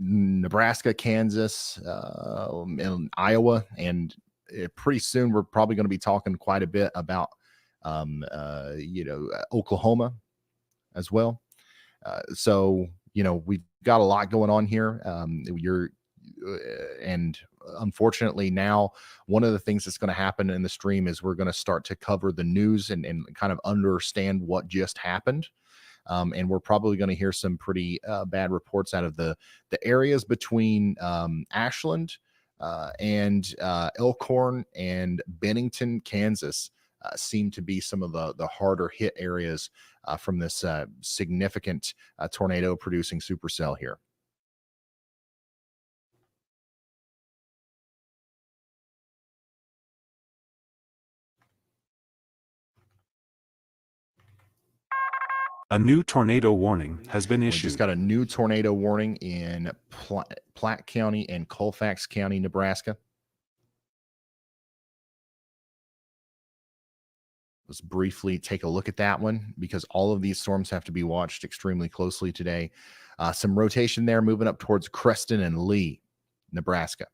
Nebraska, Kansas, and Iowa. And pretty soon we're probably going to be talking quite a bit about Oklahoma as well. So we've got a lot going on here. And unfortunately now one of the things that's going to happen in the stream is we're going to start to cover the news and kind of understand what just happened. And we're probably going to hear some pretty bad reports out of the areas between Ashland and Elkhorn and Bennington, Kansas. Seem to be some of the harder hit areas from this significant tornado producing supercell here.
A new tornado warning has been
We
issued.
just got a new tornado warning in Platte County and Colfax County, Nebraska. Let's briefly take a look at that one because all of these storms have to be watched extremely closely today. Some rotation there moving up towards Creston and Lee, Nebraska.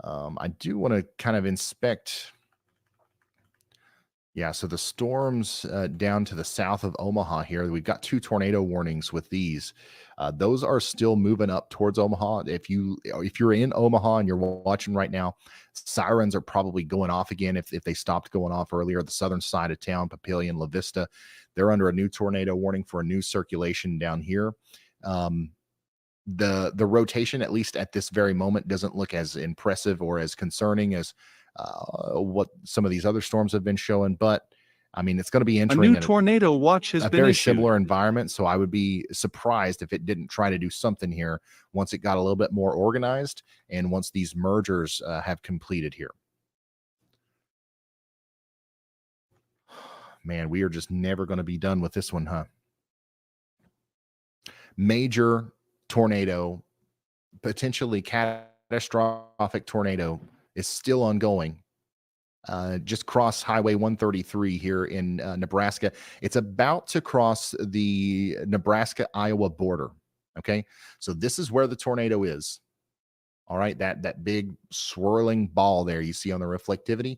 I do want to kind of inspect. Yeah, so the storms down to the south of Omaha here, we've got 2 tornado warnings with these. Those are still moving up towards Omaha. If you're in Omaha and you're watching right now, sirens are probably going off again if they stopped going off earlier. The southern side of town, Papillion, La Vista, they're under a new tornado warning for a new circulation down here. The rotation, at least at this very moment, doesn't look as impressive or as concerning as what some of these other storms have been showing, but I mean, it's going to be entering
a new tornado watch has
a
been
very
issued.
similar environment. So I would be surprised if it didn't try to do something here once it got a little bit more organized and once these mergers have completed here. Man, we are just never going to be done with this one, huh? Major tornado, potentially catastrophic tornado is still ongoing. Just cross Highway 133 here in Nebraska. It's about to cross the Nebraska-Iowa border. Okay, so this is where the tornado is. All right, that big swirling ball there you see on the reflectivity,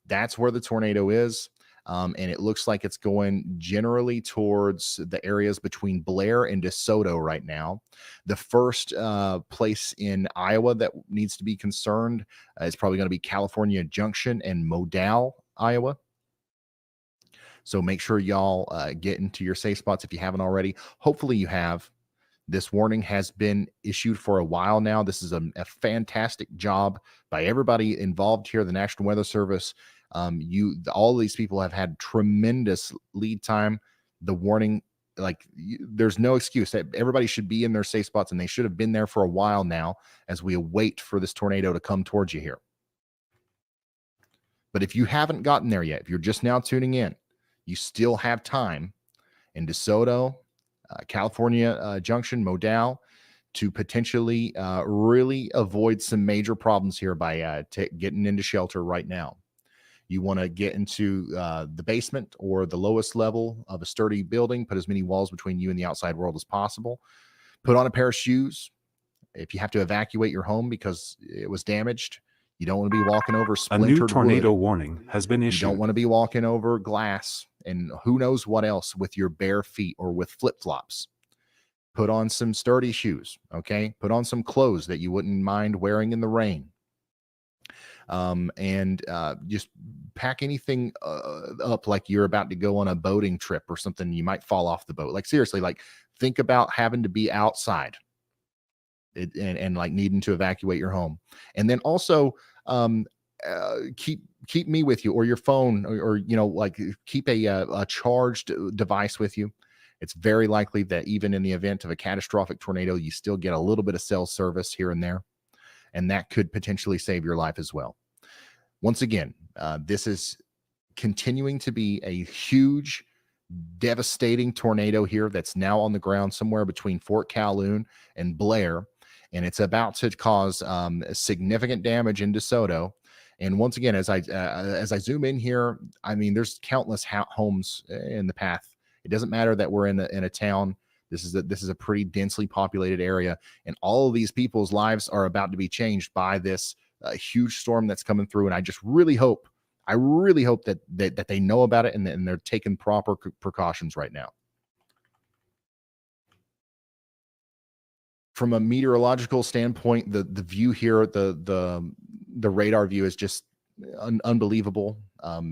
that's where the tornado is. And it looks like it's going generally towards the areas between Blair and DeSoto right now. The first place in Iowa that needs to be concerned is probably going to be California Junction and Modal, Iowa. So make sure y'all get into your safe spots if you haven't already. Hopefully you have. This warning has been issued for a while now. This is a fantastic job by everybody involved here, the National Weather Service. All these people have had tremendous lead time. The warning, there's no excuse. Everybody should be in their safe spots, and they should have been there for a while now as we await for this tornado to come towards you here. But if you haven't gotten there yet, if you're just now tuning in, you still have time in DeSoto, California Junction, Modal, to potentially really avoid some major problems here by getting into shelter right now. You want to get into the basement or the lowest level of a sturdy building, put as many walls between you and the outside world as possible. Put on a pair of shoes. If you have to evacuate your home because it was damaged, you don't want to be walking over splintered
wood. A new tornado
wood.
warning has been issued.
You don't want to be walking over glass and who knows what else with your bare feet or with flip-flops. Put on some sturdy shoes, okay? Put on some clothes that you wouldn't mind wearing in the rain. and just pack anything up like you're about to go on a boating trip or something. You might fall off the boat. Like seriously, like think about having to be outside and like needing to evacuate your home. And then also keep me with you, or your phone, or you know, like keep a charged device with you. It's very likely that even in the event of a catastrophic tornado, you still get a little bit of cell service here and there, and that could potentially save your life as well. Once again, this is continuing to be a huge, devastating tornado here that's now on the ground somewhere between Fort Calhoun and Blair, and it's about to cause significant damage in DeSoto. And once again, as I zoom in here, I mean, there's countless homes in the path. It doesn't matter that we're in a town. This is a pretty densely populated area, and all of these people's lives are about to be changed by this huge storm that's coming through. And I just really hope, that they know about it and they're taking proper precautions right now. From a meteorological standpoint, the view here, the radar view is just unbelievable.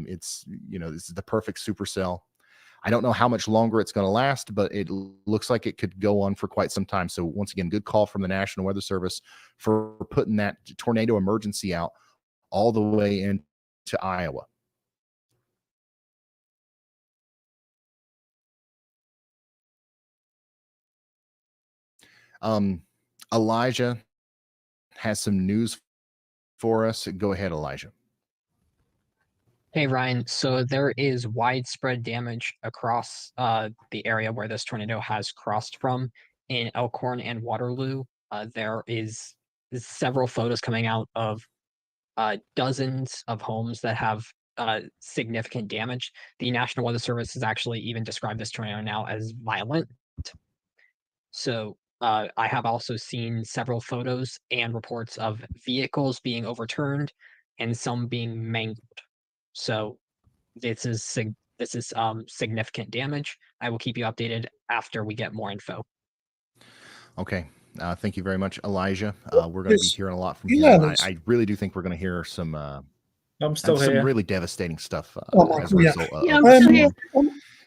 It's, you know, this is the perfect supercell. I don't know how much longer it's going to last, but it looks like it could go on for quite some time. So once again, good call from the National Weather Service for putting that tornado emergency out all the way into Iowa. Elijah has some news for us. Go ahead, Elijah.
Hey, Ryan. So there is widespread damage across the area where this tornado has crossed from in Elkhorn and Waterloo. There is several photos coming out of dozens of homes that have significant damage. The National Weather Service has actually even described this tornado now as violent. So I have also seen several photos and reports of vehicles being overturned and some being mangled. So this is significant damage. I will keep you updated after we get more info.
Okay. Thank you very much, Elijah. We're going to be hearing a lot from him.
Yeah,
I really do think we're going to hear some
I'm still
some
here.
really devastating stuff as a
yeah.
result of
Yeah,
the
I'm still
storm.
here.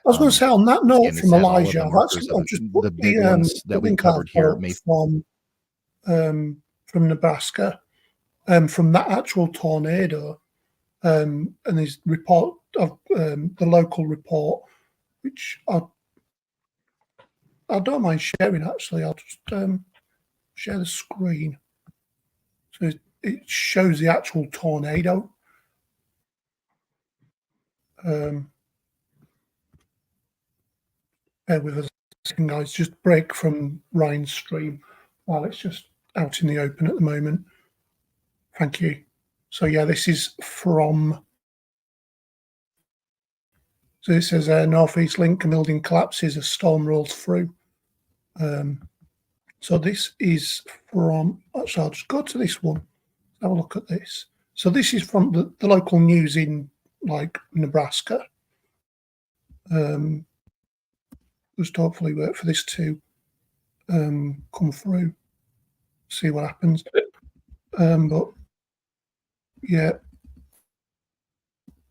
I was going to say on that note
Again, this
from
has all of
Elijah,
the
I've
markers of
just put
the big ones that we've
link I've
covered here.
got from Nebraska, from that actual tornado, and his report of the local report, which I don't mind sharing. Actually, I'll just share the screen, so it shows the actual tornado. Bear with us, guys. Just break from Ryan's stream while it's just out in the open at the moment. Thank you. So yeah, this is from. So it says Northeast Lincoln building collapses as storm rolls through. So this is from. Actually, I'll just go to this one. Have a look at this. So this is from the local news in like Nebraska. Just hopefully wait for this to come through. See what happens. But yeah.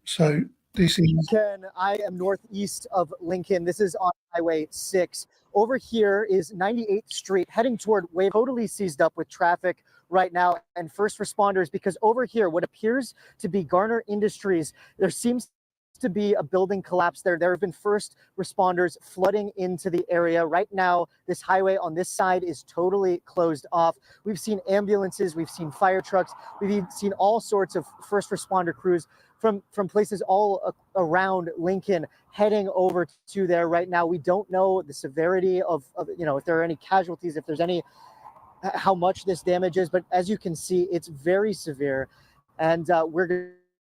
So this is.
I am northeast of Lincoln. This is on Highway 6. Over here is 98th Street, heading toward Wave, totally seized up with traffic right now, and first responders, because over here, what appears to be Garner Industries, there seems to be a building collapse there. There have been first responders flooding into the area. Right now, this highway on this side is totally closed off. We've seen ambulances, we've seen fire trucks, we've seen all sorts of first responder crews from places all around Lincoln heading over to there right now. We don't know the severity of if there are any casualties, if there's any, how much this damage is, but as you can see, it's very severe. And we're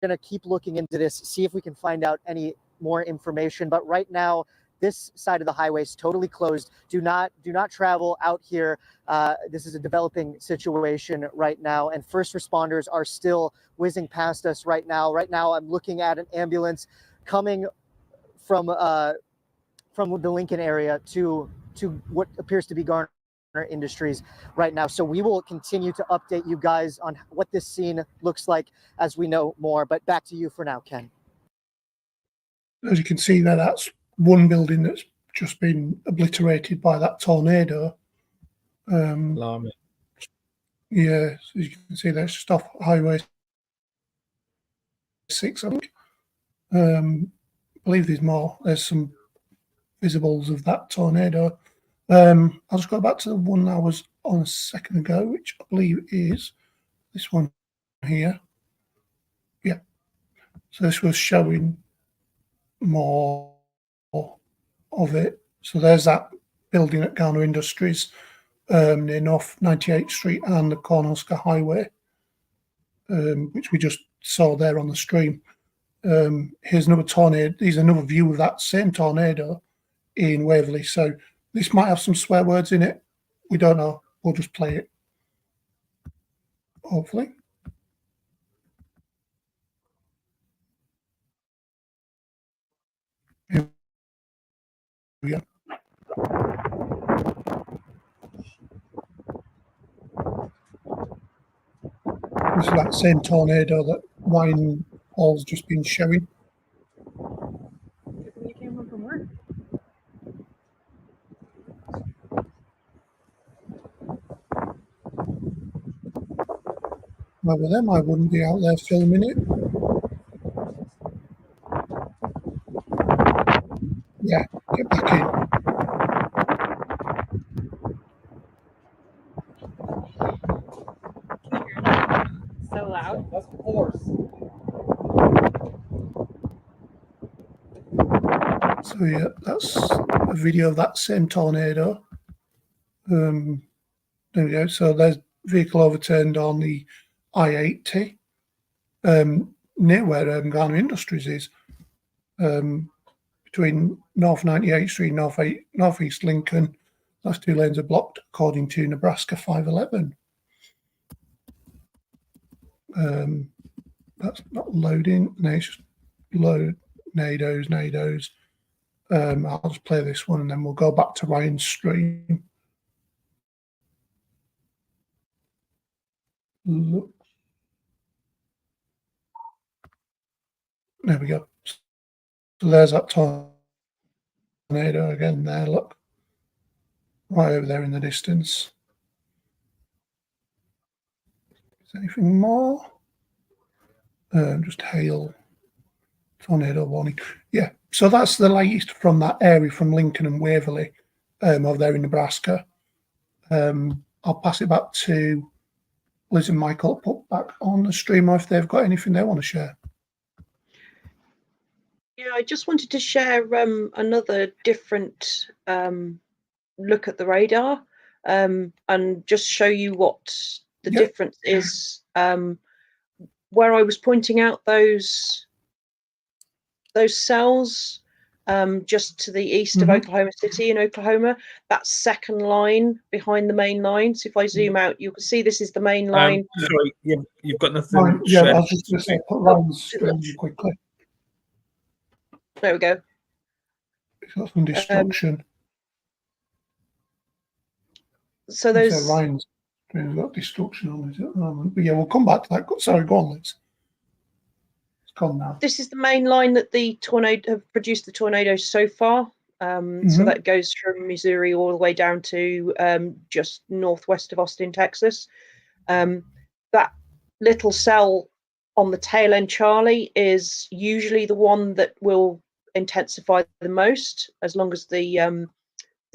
going to keep looking into this, see if we can find out any more information. But right now, this side of the highway is totally closed. Do not travel out here. This is a developing situation right now, and first responders are still whizzing past us right now. Right now, I'm looking at an ambulance coming from the Lincoln area to what appears to be Garner Industries right now. So we will continue to update you guys on what this scene looks like as we know more. But back to you for now, Ken.
As you can see there, that's one building that's just been obliterated by that tornado.
Alarming.
Yeah, so you can see that's just off Highway 6, I think. I believe there's more. There's some visibles of that tornado. I'll just go back to the one I was on a second ago, which I believe is this one here. Yeah. So this was showing more of it. So there's that building at Garner Industries near North 98th Street and the Cornhusker Highway, which we just saw there on the stream. Here's another tornado. Here's another view of that same tornado in Waverley. So this might have some swear words in it. We don't know. We'll just play it. Hopefully. Here we go. This is that same tornado that Ryan Hall's just been showing.
You came home from work.
Well, with them, I wouldn't be out there filming it. Yeah, get back in.
So loud.
That's horse.
So yeah, that's a video of that same tornado. There we go. So there's vehicle overturned on the I-80 near where Garner Industries is, between North 98th Street and Northeast Lincoln. Those two lanes are blocked according to Nebraska 511. That's not loading. No, it's just load NADOs. I'll just play this one and then we'll go back to Ryan's stream. Look. There we go. So there's that tornado again there, look. Right over there in the distance. Is there anything more? Just hail. Tornado warning. Yeah, so that's the latest from that area from Lincoln and Waverley over there in Nebraska. I'll pass it back to Liz and Michael to put back on the stream if they've got anything they want to share.
Yeah, I just wanted to share another different look at the radar and just show you what the difference is. Where I was pointing out those cells just to the east of Oklahoma City in Oklahoma, that second line behind the main line. So if I zoom out, you can see this is the main line.
Sorry, you've got nothing.
Right, yeah, I was just going to say, put Ryan's stream quickly.
There we go.
It's got some destruction.
So those.
So Ryan's stream's got destruction on it at the moment. But yeah, we'll come back to that. Sorry, go on, Liz. It's gone now.
This is the main line that the tornado have produced the tornadoes so far. So that goes from Missouri all the way down to just northwest of Austin, Texas. That little cell on the tail end, Charlie, is usually the one that will intensify the most, as long as the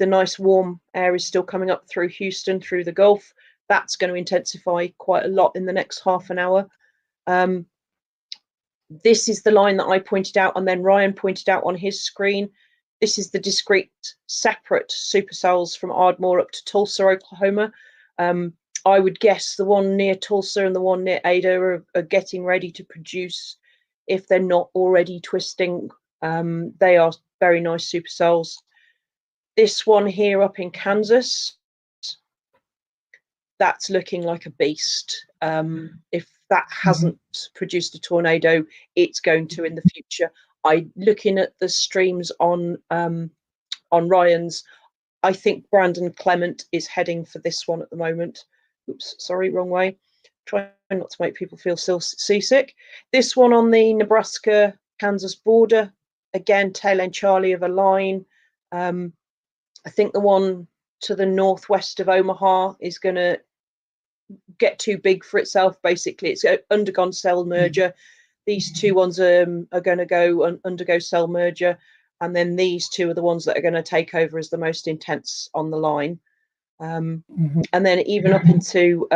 nice warm air is still coming up through Houston, through the Gulf. That's going to intensify quite a lot in the next half an hour. This is the line that I pointed out, and then Ryan pointed out on his screen. This is the discrete, separate supercells from Ardmore up to Tulsa, Oklahoma. I would guess the one near Tulsa and the one near Ada are getting ready to produce, if they're not already twisting. They are very nice supercells. This one here up in Kansas, that's looking like a beast. If that hasn't produced a tornado, it's going to in the future. Looking at the streams on Ryan's, I think Brandon Clement is heading for this one at the moment. Oops, sorry, wrong way. Try not to make people feel seasick. This one on the Nebraska-Kansas border, again, tail end Charlie of a line. I think the one to the northwest of Omaha is going to get too big for itself. Basically, it's undergone cell merger. These two ones are going to go undergo cell merger, and then these two are the ones that are going to take over as the most intense on the line. And then even up into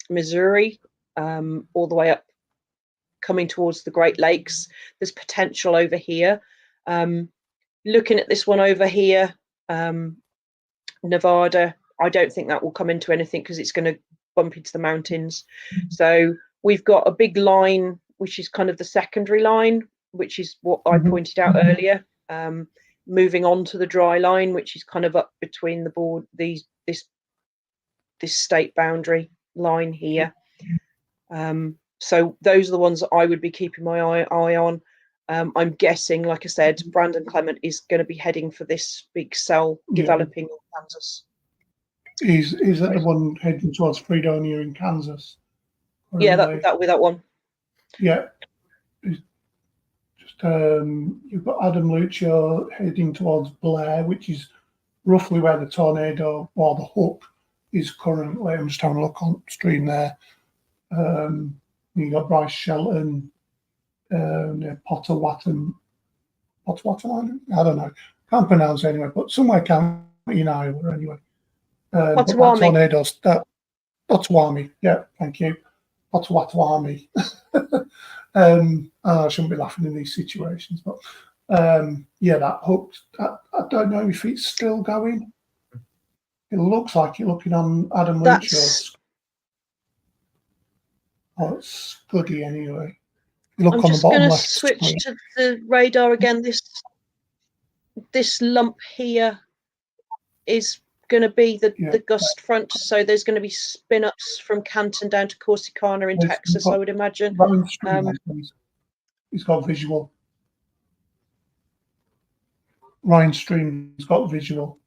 Missouri, all the way up, coming towards the Great Lakes, there's potential over here. Looking at this one over here, Nevada, I don't think that will come into anything because it's going to bump into the mountains. So we've got a big line, which is kind of the secondary line, which is what I pointed out earlier. Moving on to the dry line, which is kind of up between the board, this state boundary line here. So those are the ones that I would be keeping my eye on. I'm guessing, like I said, Brandon Clement is going to be heading for this big cell developing in Kansas.
Is that the one heading towards Fredonia in Kansas?
Yeah, that'll be that one.
Yeah. Just you've got Adam Lucio heading towards Blair, which is roughly where the tornado or the hook is currently. I'm just having a look on stream there. You got Bryce Shelton, Potawatomi. I don't know. Can't pronounce it anyway, but somewhere county in Iowa anyway.
Potawatomi.
Potawatomi. Yeah, thank you. Potawatomi. I shouldn't be laughing in these situations, but yeah, that hooked. I don't know if it's still going. It looks like you're looking on Adam Lucio's. Oh, it's goody anyway. You look
I'm
on the
just
bottom
going to
left
switch
screen.
to the radar again. This lump here is going to be the gust front. So there's going to be spin ups from Canton down to Corsicana in Texas, I would imagine.
He's got visual. Ryan Stream's got visual.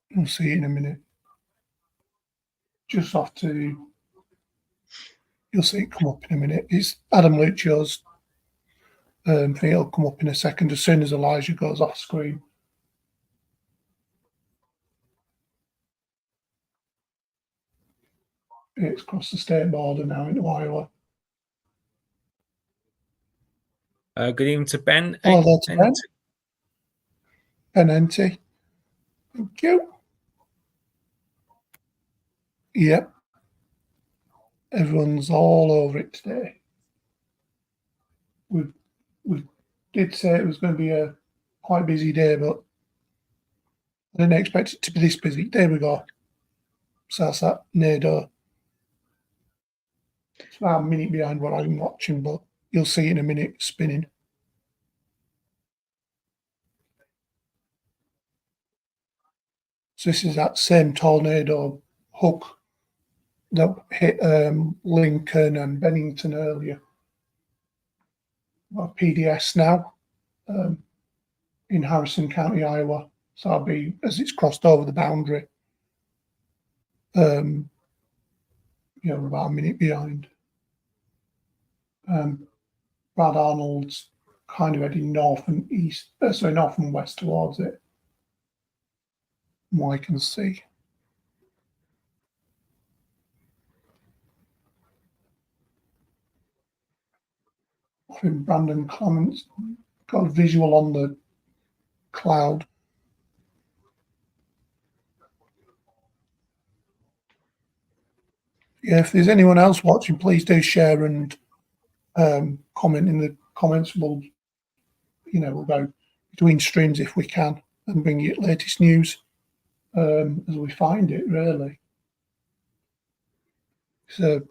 You'll see it in a minute. Just have to. You'll see it come up in a minute. It's Adam Lucio's. I think it'll come up in a second as soon as Elijah goes off screen. It's across the state border now into Iowa.
Good evening to Ben.
Hello there to Ben. Ben NT. Thank you. Yep. Everyone's all over it today. We did say it was going to be a quite busy day, but I didn't expect it to be this busy. There we go. So that's that NADO. It's about a minute behind what I'm watching, but you'll see in a minute spinning. So this is that same tornado hook that hit Lincoln and Bennington earlier. Got PDS now in Harrison County, Iowa. So I'll be, as it's crossed over the boundary, we're about a minute behind. Brad Arnold's kind of heading north and north and west towards it. From what I can see. I think Brandon Clement's got a visual on the cloud. Yeah, if there's anyone else watching, please do share and comment in the comments. We'll go between streams if we can and bring you latest news as we find it, really. So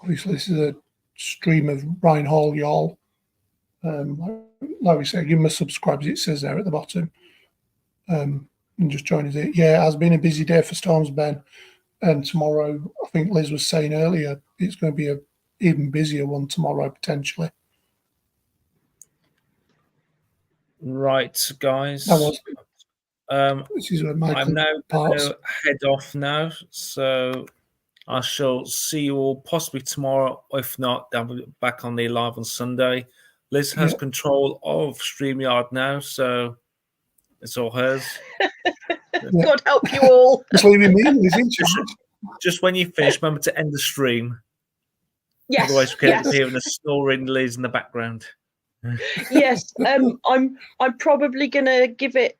obviously this is a stream of Ryan Hall, y'all. Like we said, give him a subscribe, as it says there at the bottom. And just join us. Yeah, it has been a busy day for Storms, Ben. And tomorrow, I think Liz was saying earlier, it's going to be a even busier one tomorrow, potentially.
Right, guys.
That was.
Um,
This is where
I'm
Michael
now going
parts.
to head off now, so I shall see you all possibly tomorrow. If not, I'll be back on the live on Sunday. Liz has
Yeah.
control of StreamYard now, so it's all hers.
Yeah.
God help you all.
Just leaving me in, is in charge.
Just when you finish, remember to end the stream.
Yes,
Otherwise, we can
yes,
hear the snoring Liz in the background.
yes. I'm probably gonna give it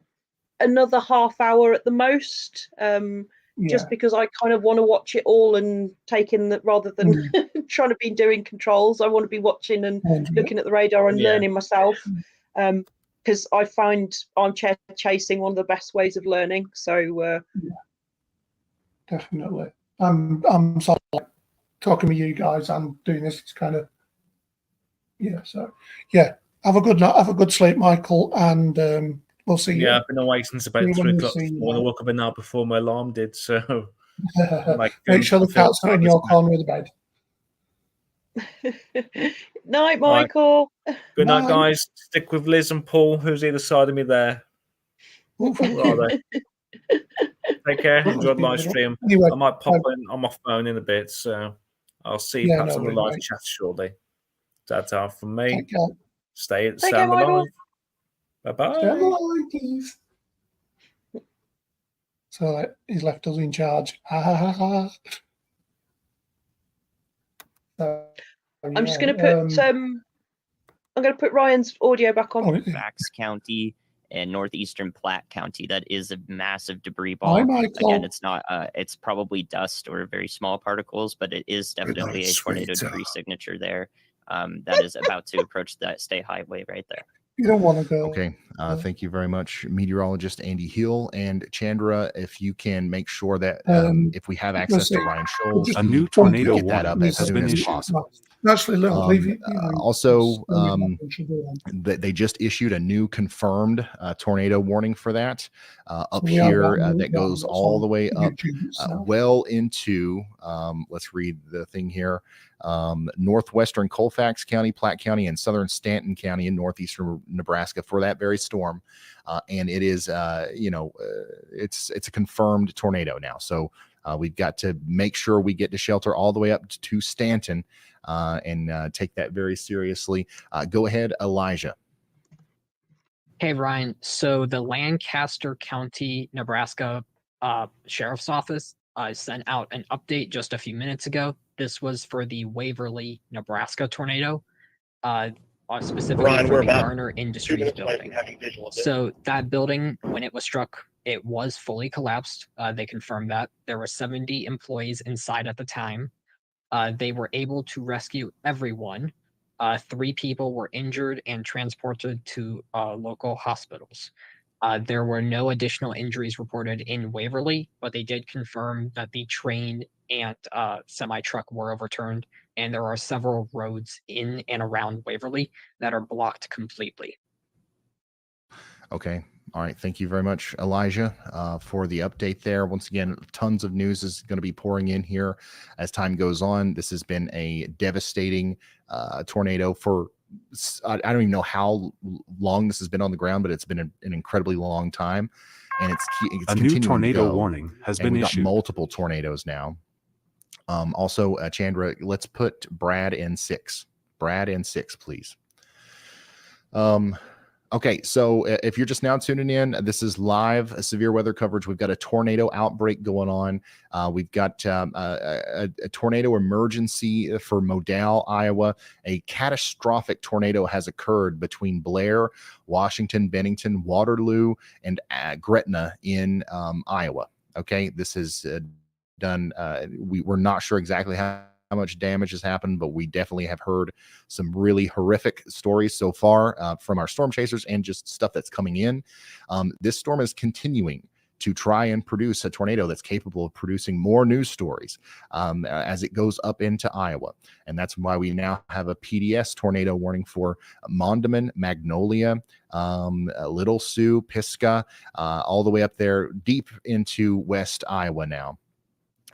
another half hour at the most.
Yeah.
Just because I kind of want to watch it all and take in that rather than trying to be doing controls. I want to be watching and looking at the radar and
Yeah.
learning myself. Because I find armchair chasing one of the best ways of learning. So
Definitely. I'm sorry, talking with you guys and doing this. It's kind of So have a good night. Have a good sleep, Michael, and we'll see you.
Yeah, I've been awake since about
See you
3
when we
o'clock
see
this
you,
morning. I
mate.
woke up an hour before my alarm did, so like
Make sure the cat's not in your corner of the bed.
night,
Right.
Michael.
Good night,
Night.
guys. Stick with Liz and Paul, who's either side of me there.
Oh, thank
Where are
you.
they? Take care.
That
Enjoy
was
the live
beautiful.
stream.
Anyway,
I might pop in on my phone in a bit, so I'll see you
Yeah,
perhaps
no
on the
worries,
live
mate.
chat shortly. Ta-ta from me.
Take care.
Stay
Take care, Michael.
alive. Bye-bye.
Stay on the line, please. So he's left us in charge. So,
I'm just going to put I'm going to put Ryan's audio back on.
Fax County and northeastern Platte County. That is a massive debris
Hi,
ball.
Michael.
Again, it's not. It's probably dust or very small particles, but it is definitely a tornado debris signature there. That is about to approach that state highway right there.
You don't want to go.
Okay. Thank you very much, meteorologist Andy Hill and Chandra. If you can make sure that if we have access to Ryan Scholes,
A new
we
tornado
get that up
warning
as
has
soon
been
as
issued.
possible.
Actually, look, leave it.
Also, they just issued a new confirmed tornado warning for that up
we have
here
that new
that goes
one
all
on
the way up
YouTube itself.
well into let's read the thing here, northwestern Colfax County, Platte County, and southern Stanton County in northeastern Nebraska for that very storm. And it is it's a confirmed tornado now, so we've got to make sure we get to shelter all the way up to Stanton and take that very seriously. Go ahead, Elijah.
Hey, Ryan. So the Lancaster County, Nebraska Sheriff's Office sent out an update just a few minutes ago. This was for the Waverly, Nebraska tornado, specifically
Ryan,
for
we're
the
about
Garner
2
Industries
minutes away
building.
from having visual dip.
So that building, when it was struck, it was fully collapsed. They confirmed that. There were 70 employees inside at the time. They were able to rescue everyone. 3 people were injured and transported to local hospitals. There were no additional injuries reported in Waverly, but they did confirm that the train and semi-truck were overturned, and there are several roads in and around Waverly that are blocked completely.
Okay. All right. Thank you very much, Elijah, for the update there. Once again, tons of news is going to be pouring in here as time goes on. This has been a devastating tornado for, I don't even know how long this has been on the ground, but it's been an incredibly long time. And it's
A new
continuing to
tornado
go.
warning has
And
been
we've got
issued.
multiple tornadoes now. Also, Chandra, let's put Brad in 6. Brad in 6, please. Okay, so if you're just now tuning in, this is live severe weather coverage. We've got a tornado outbreak going on. We've got a tornado emergency for Modal, Iowa. A catastrophic tornado has occurred between Blair, Washington, Bennington, Waterloo, and Gretna in Iowa. Okay, this is done. We're not sure exactly how much damage has happened, but we definitely have heard some really horrific stories so far from our storm chasers and just stuff that's coming in. This storm is continuing to try and produce a tornado that's capable of producing more news stories as it goes up into Iowa. And that's why we now have a PDS tornado warning for Mondamin, Magnolia, Little Sioux, Pisgah, all the way up there deep into West Iowa now.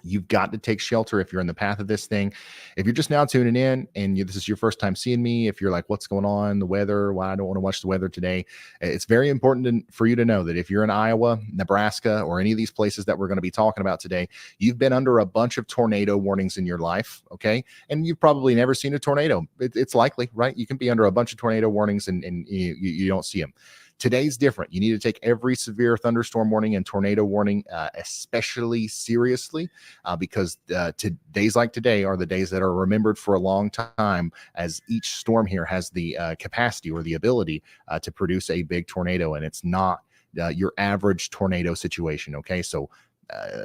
You've got to take shelter if you're in the path of this thing. If you're just now tuning in and this is your first time seeing me, if you're like, what's going on, the weather, why I don't want to watch the weather today, it's very important for you to know that if you're in Iowa, Nebraska, or any of these places that we're going to be talking about today, you've been under a bunch of tornado warnings in your life, okay? And you've probably never seen a tornado. It's likely, right? You can be under a bunch of tornado warnings and you don't see them. Today's different. You need to take every severe thunderstorm warning and tornado warning especially seriously because days like today are the days that are remembered for a long time, as each storm here has the capacity or the ability to produce a big tornado, and it's not your average tornado situation, okay? So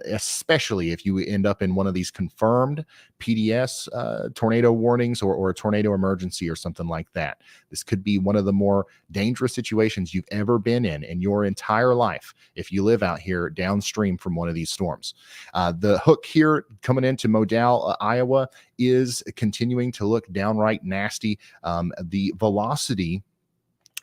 especially if you end up in one of these confirmed PDS tornado warnings or a tornado emergency or something like that. This could be one of the more dangerous situations you've ever been in your entire life if you live out here downstream from one of these storms. The hook here coming into Modal, Iowa, is continuing to look downright nasty. The velocity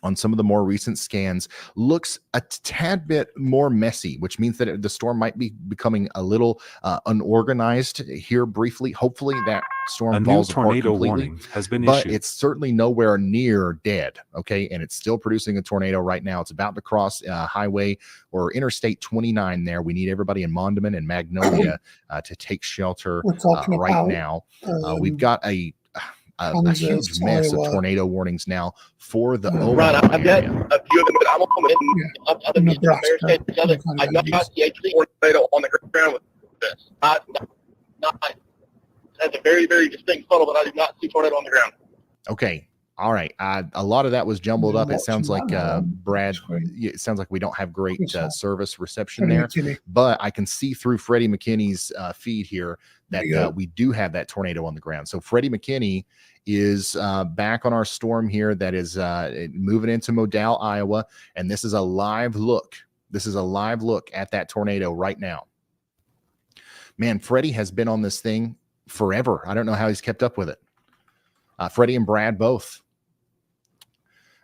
on some of the more recent scans looks a tad bit more messy, which means that the storm might be becoming a little unorganized here briefly. Hopefully that storm falls apart
tornado
completely,
warning has been
but
issued.
it's certainly nowhere near dead, okay? And it's still producing a tornado right now. It's about to cross highway or Interstate 29 there. We need everybody in Mondawmin and Magnolia to take shelter right now. We've got a huge mess of tornado warnings now for the
Ron, I've got
area.
a few of them, but I'm up in the Nebraska. I not see a tornado on the ground with this. Not that's a very, very distinct photo, but I did not see tornado on the ground.
Okay. All right. A lot of that was jumbled up. It sounds like Brad. It sounds like we don't have great service reception there, but I can see through Freddie McKinney's feed here that we do have that tornado on the ground. So Freddie McKinney is back on our storm here that is moving into Modal, Iowa, and this is a live look. This is a live look at that tornado right now. Man, Freddie has been on this thing forever. I don't know how he's kept up with it. Freddie and Brad both.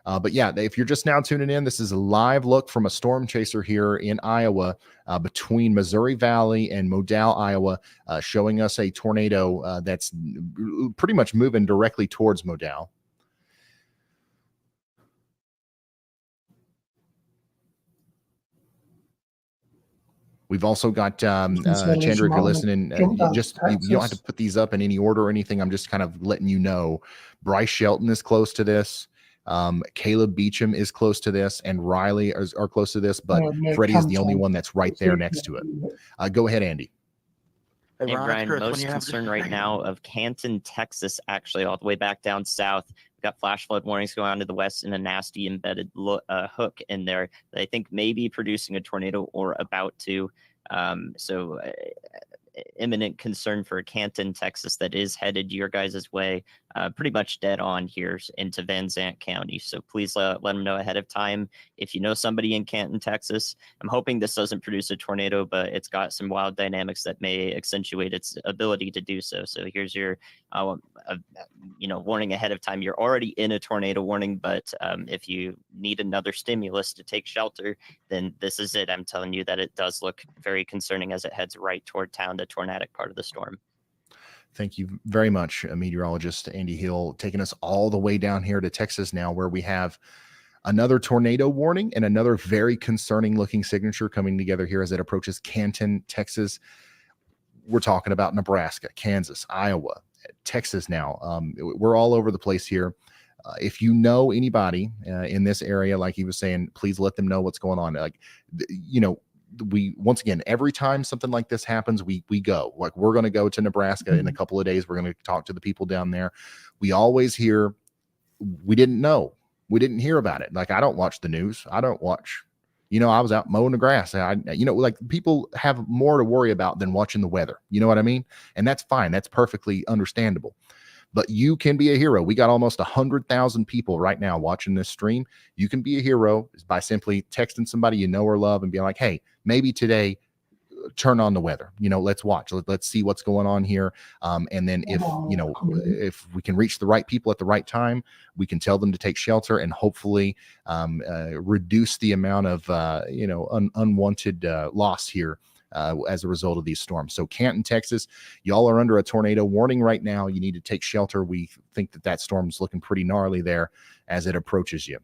But yeah, if you're just now tuning in, this is a live look from a storm chaser here in Iowa between Missouri Valley and Modal, Iowa, showing us a tornado that's pretty much moving directly towards Modal. We've also got Chandra, if you're listening, you don't have to put these up in any order or anything. I'm just kind of letting you know. Bryce Shelton is close to this. Caleb Beecham is close to this, and Riley are close to this, but Freddie is the only one that's right there next to it. Go ahead, Andy.
Hey, Brian, most concerned right now of Canton, Texas, actually, all the way back down south. We've got flash flood warnings going on to the west and a nasty embedded hook in there that I think may be producing a tornado or about to. So imminent concern for Canton, Texas, that is headed your guys' way, pretty much dead on here into Van Zant County. So please let them know ahead of time if you know somebody in Canton, Texas. I'm hoping this doesn't produce a tornado, but it's got some wild dynamics that may accentuate its ability to do so. So here's your warning ahead of time. You're already in a tornado warning, but if you need another stimulus to take shelter, then this is it. I'm telling you that it does look very concerning as it heads right toward town, the tornadic part of the storm.
Thank you very much, meteorologist Andy Hill, taking us all the way down here to Texas now, where we have another tornado warning and another very concerning looking signature coming together here as it approaches Canton, Texas. We're talking about Nebraska, Kansas, Iowa, Texas now. We're all over the place here. If you know anybody in this area, like he was saying, please let them know what's going on. We once again, every time something like this happens, we go. Like, we're going to go to Nebraska in a couple of days. We're going to talk to the people down there. We always hear, we didn't know, we didn't hear about it. Like, I don't watch the news. I don't watch, I was out mowing the grass. Like, people have more to worry about than watching the weather. You know what I mean? And that's fine. That's perfectly understandable. But you can be a hero. We got almost 100,000 people right now watching this stream. You can be a hero by simply texting somebody you know or love and being like, hey, maybe today, turn on the weather. Let's watch. Let's see what's going on here. And then if we can reach the right people at the right time, we can tell them to take shelter and hopefully reduce the amount of unwanted loss here as a result of these storms. So Canton, Texas, y'all are under a tornado warning right now. You need to take shelter. We think that storm's looking pretty gnarly there as it approaches you.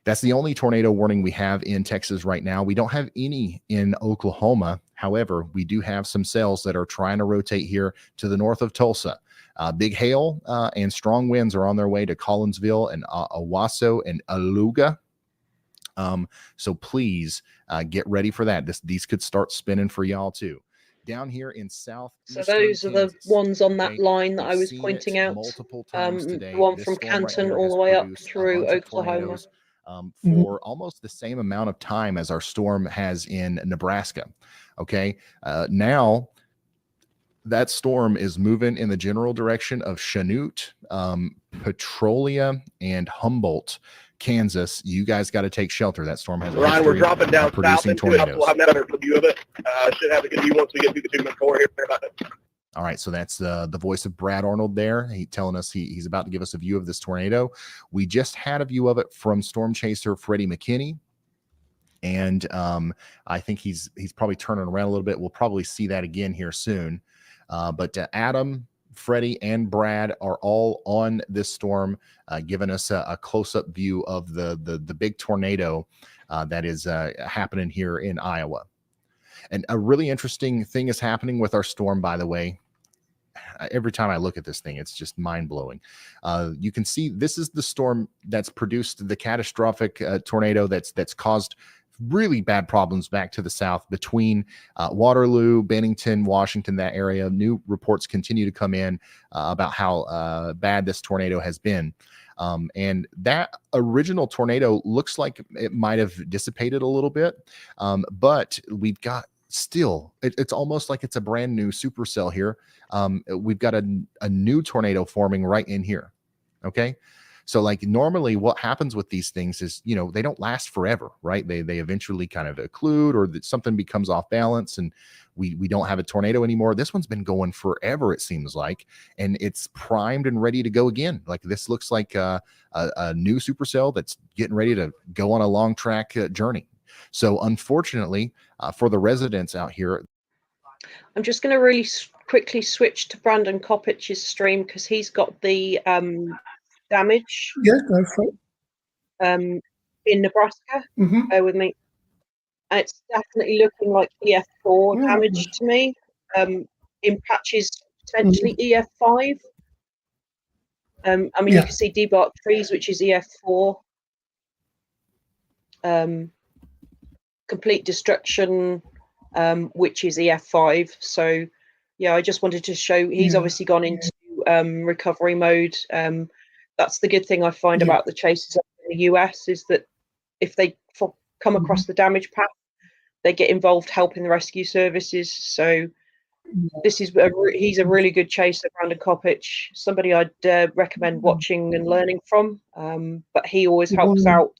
That's the only tornado warning we have in Texas right now. We don't have any in Oklahoma. However, we do have some cells that are trying to rotate here to the north of Tulsa. Big hail and strong winds are on their way to Collinsville and Owasso and Aluga. So please get ready for that. These could start spinning for y'all too. Down here in South.
So those are the ones on that line that I was pointing out.
Multiple times today.
The one
This
from
storm right
Canton
here
all
has
the way up
produced a
through
bunch of
Oklahoma.
tornadoes, for almost the same amount of time as our storm has in Nebraska. Okay. Now that storm is moving in the general direction of Chanute, Petrolia, and Humboldt, Kansas. You guys got to take shelter. That storm has a
Ryan, we're dropping down south
producing
into it.
tornadoes.
We'll have another view of it. Should have a good view once we get through the 2 minute core here.
All right, so that's the voice of Brad Arnold there. He's telling us he's about to give us a view of this tornado. We just had a view of it from storm chaser Freddie McKinney, and I think he's probably turning around a little bit. We'll probably see that again here soon. But Adam, Freddie, and Brad are all on this storm, giving us a close-up view of the big tornado that is happening here in Iowa. And a really interesting thing is happening with our storm, by the way. Every time I look at this thing, it's just mind-blowing. You can see this is the storm that's produced the catastrophic tornado that's caused really bad problems back to the south between Waterloo, Bennington, Washington, that area. New reports continue to come in about how bad this tornado has been. And that original tornado looks like it might have dissipated a little bit, but we've got still, it's almost like it's a brand new supercell here. We've got a new tornado forming right in here. Okay. So like normally what happens with these things is, they don't last forever, right? They eventually kind of occlude, or that something becomes off balance and we don't have a tornado anymore. This one's been going forever, it seems like, and it's primed and ready to go again. Like this looks like a new supercell that's getting ready to go on a long track journey. So unfortunately for the residents out here,
I'm just going to really quickly switch to Brandon Koppich's stream because he's got the damage.
Yeah, go for it.
In Nebraska. Bear with me. And it's definitely looking like EF4 damage to me. In patches, potentially EF5. You can see debarked trees, which is EF4. Complete destruction, which is EF5. So, yeah, I just wanted to show he's obviously gone into recovery mode. That's the good thing I find about the chases in the US is that if they come across the damage path, they get involved helping the rescue services. So this is he's a really good chaser, Brandon Koppich, somebody I'd recommend watching and learning from. But he always helps out.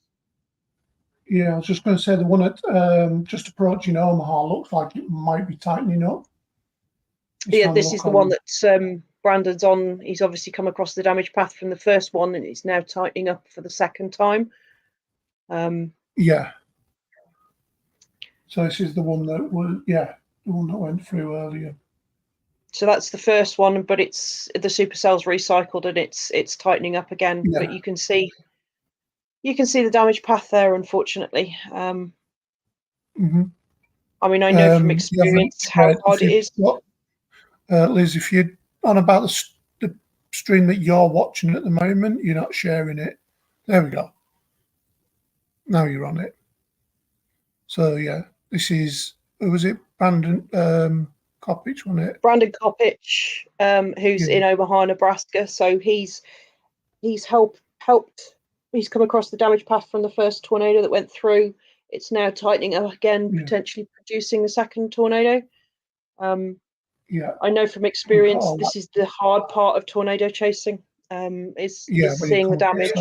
Yeah, I was just going to say the one that just approaching Omaha looks like it might be tightening up.
This is the one that Brandon's on. He's obviously come across the damage path from the first one, and it's now tightening up for the second time.
Yeah. So this is the one that the one that went through earlier.
So that's the first one, but it's the supercell's recycled and it's tightening up again. Yeah. But you can see the damage path there, unfortunately. I mean, I know from experience how hard it is.
Liz, if you're on about the stream that you're watching at the moment, you're not sharing it. There we go. Now you're on it. So yeah, this is, who was it? Brandon Koppich, wasn't it?
Brandon Koppich, who's in Omaha, Nebraska. So he's helped. He's come across the damage path from the first tornado that went through. It's now tightening up again, potentially producing the second tornado. I know from experience this is the hard part of tornado chasing. Is seeing the damage.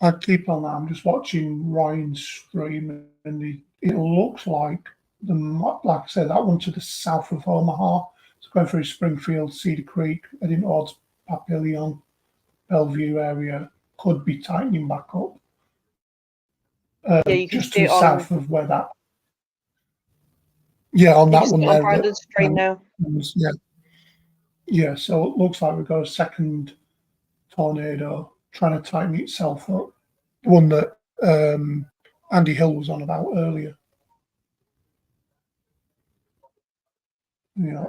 I keep on that. I'm just watching Ryan's stream, and it looks like like I said, that one to the south of Omaha. It's going through Springfield, Cedar Creek, heading towards Papillion, Bellevue area. Could be tightening back up.
Yeah, you can
just
see
to
it
the
on.
south of where that. Yeah, on
You
that
can
one
see it on
there.
Brandon's screen now.
Yeah. Yeah, so it looks like we've got a second tornado trying to tighten itself up. The one that Andy Hill was on about earlier. Yeah.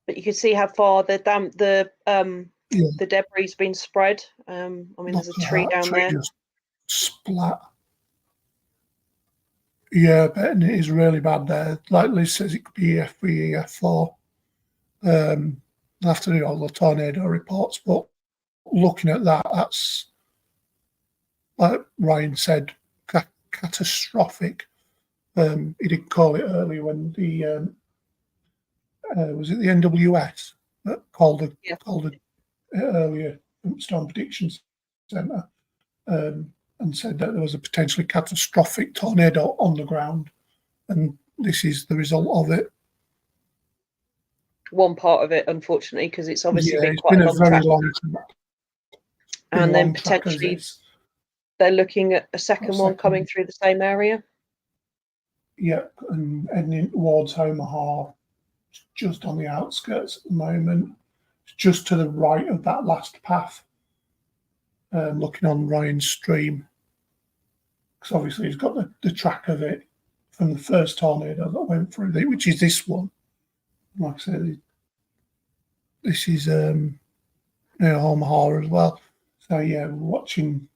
But you can see how far the
Yeah.
the debris has been spread. I mean, there's a tree down
tree
there.
just splat. Yeah, but it is really bad there. Like Liz says, it could be EF3, EF4. I'll have to do all the tornado reports, but looking at that, that's, like Ryan said, catastrophic. He did call it earlier when the was it the NWS that called it earlier from Storm Prediction Centre, and said that there was a potentially catastrophic tornado on the ground, and this is the result of it.
One part of it, unfortunately, because it's obviously been
it's
quite
been
a long track. And then potentially they're looking at a second one coming through the same area.
Yeah, and heading towards Omaha, just on the outskirts at the moment. It's just to the right of that last path. Looking on Ryan's stream, because obviously he's got the track of it from the first tornado that went through it, which is this one. Like I said, this is Omaha as well. So yeah, we're watching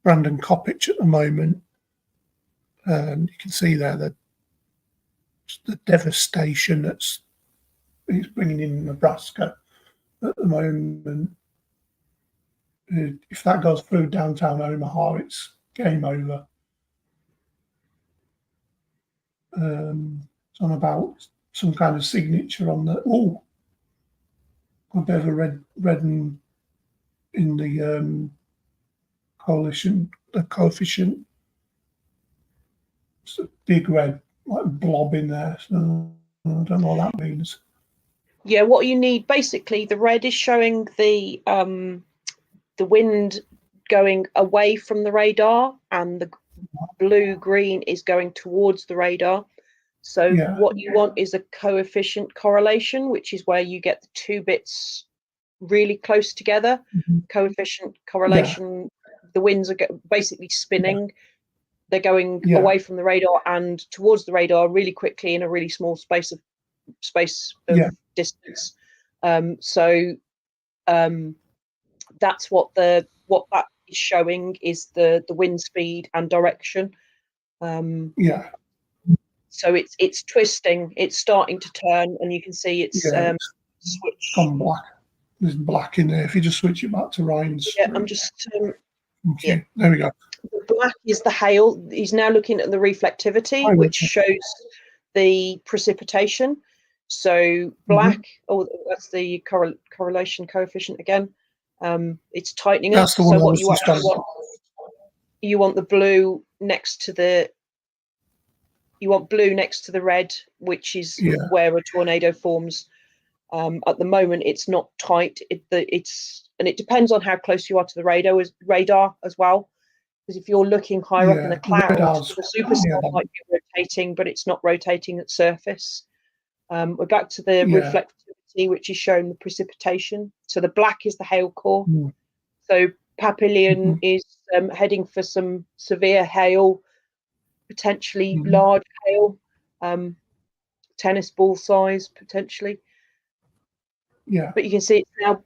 Brandon Coppich at the moment. You can see there the devastation that's he's bringing in Nebraska at the moment. If that goes through downtown Omaha, it's game over. It's on about some kind of signature on the a bit of a red in the coalition, the coefficient. It's a big red like blob in there. So I don't know what that means.
Yeah, what you need basically, the red is showing the wind going away from the radar, and the blue green is going towards the radar. So what you want is a coefficient correlation, which is where you get the two bits really close together. Coefficient correlation, the winds are basically spinning. They're going away from the radar and towards the radar really quickly in a really small space of distance. That's what that is showing, is the wind speed and direction. So it's twisting, it's starting to turn, and you can see it's switched.
Gone black. There's black in there. If you just switch it back to Ryan's.
Yeah, I'm just.
Okay, there we go.
The black is the hail. He's now looking at the reflectivity, which shows the precipitation. So black, that's the correlation coefficient again. It's tightening up. So what you actually want, you want the blue next to the. You want blue next to the red, which is where a tornado forms. At the moment, it's not tight. And it depends on how close you are to the radar as well. Because if you're looking higher up in the clouds, the supercell might be rotating, but it's not rotating at surface. We're back to the reflectivity, which is showing the precipitation. So the black is the hail core. So Papillion is heading for some severe hail, potentially large hail, tennis ball size potentially. But you can see it's now